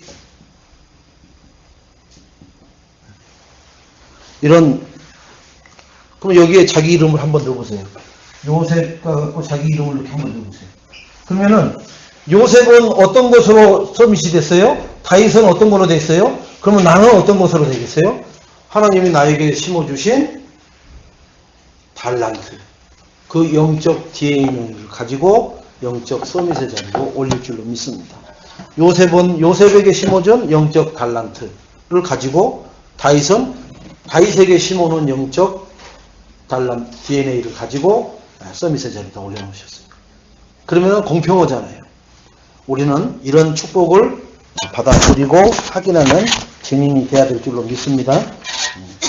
이런. 그럼 여기에 자기 이름을 한번 넣어보세요. 요셉과 갖고 자기 이름을 이렇게 한번 넣어보세요. 그러면은 요셉은 어떤 것으로 서밋이 됐어요? 다윗은 어떤 것으로 됐어요? 그러면 나는 어떤 것으로 되겠어요? 하나님이 나에게 심어주신 달란트, 그 영적 DNA를 가지고 영적 서밋의 자리로 올릴 줄로 믿습니다. 요셉은 요셉에게 심어준 영적 달란트를 가지고 다윗은 다윗에게 심어놓은 영적 달란트 DNA를 가지고 서밋의 자리에다 올려놓으셨어요. 그러면 공평하잖아요. 우리는 이런 축복을 받아들이고 확인하는 증인이 돼야 될 줄로 믿습니다.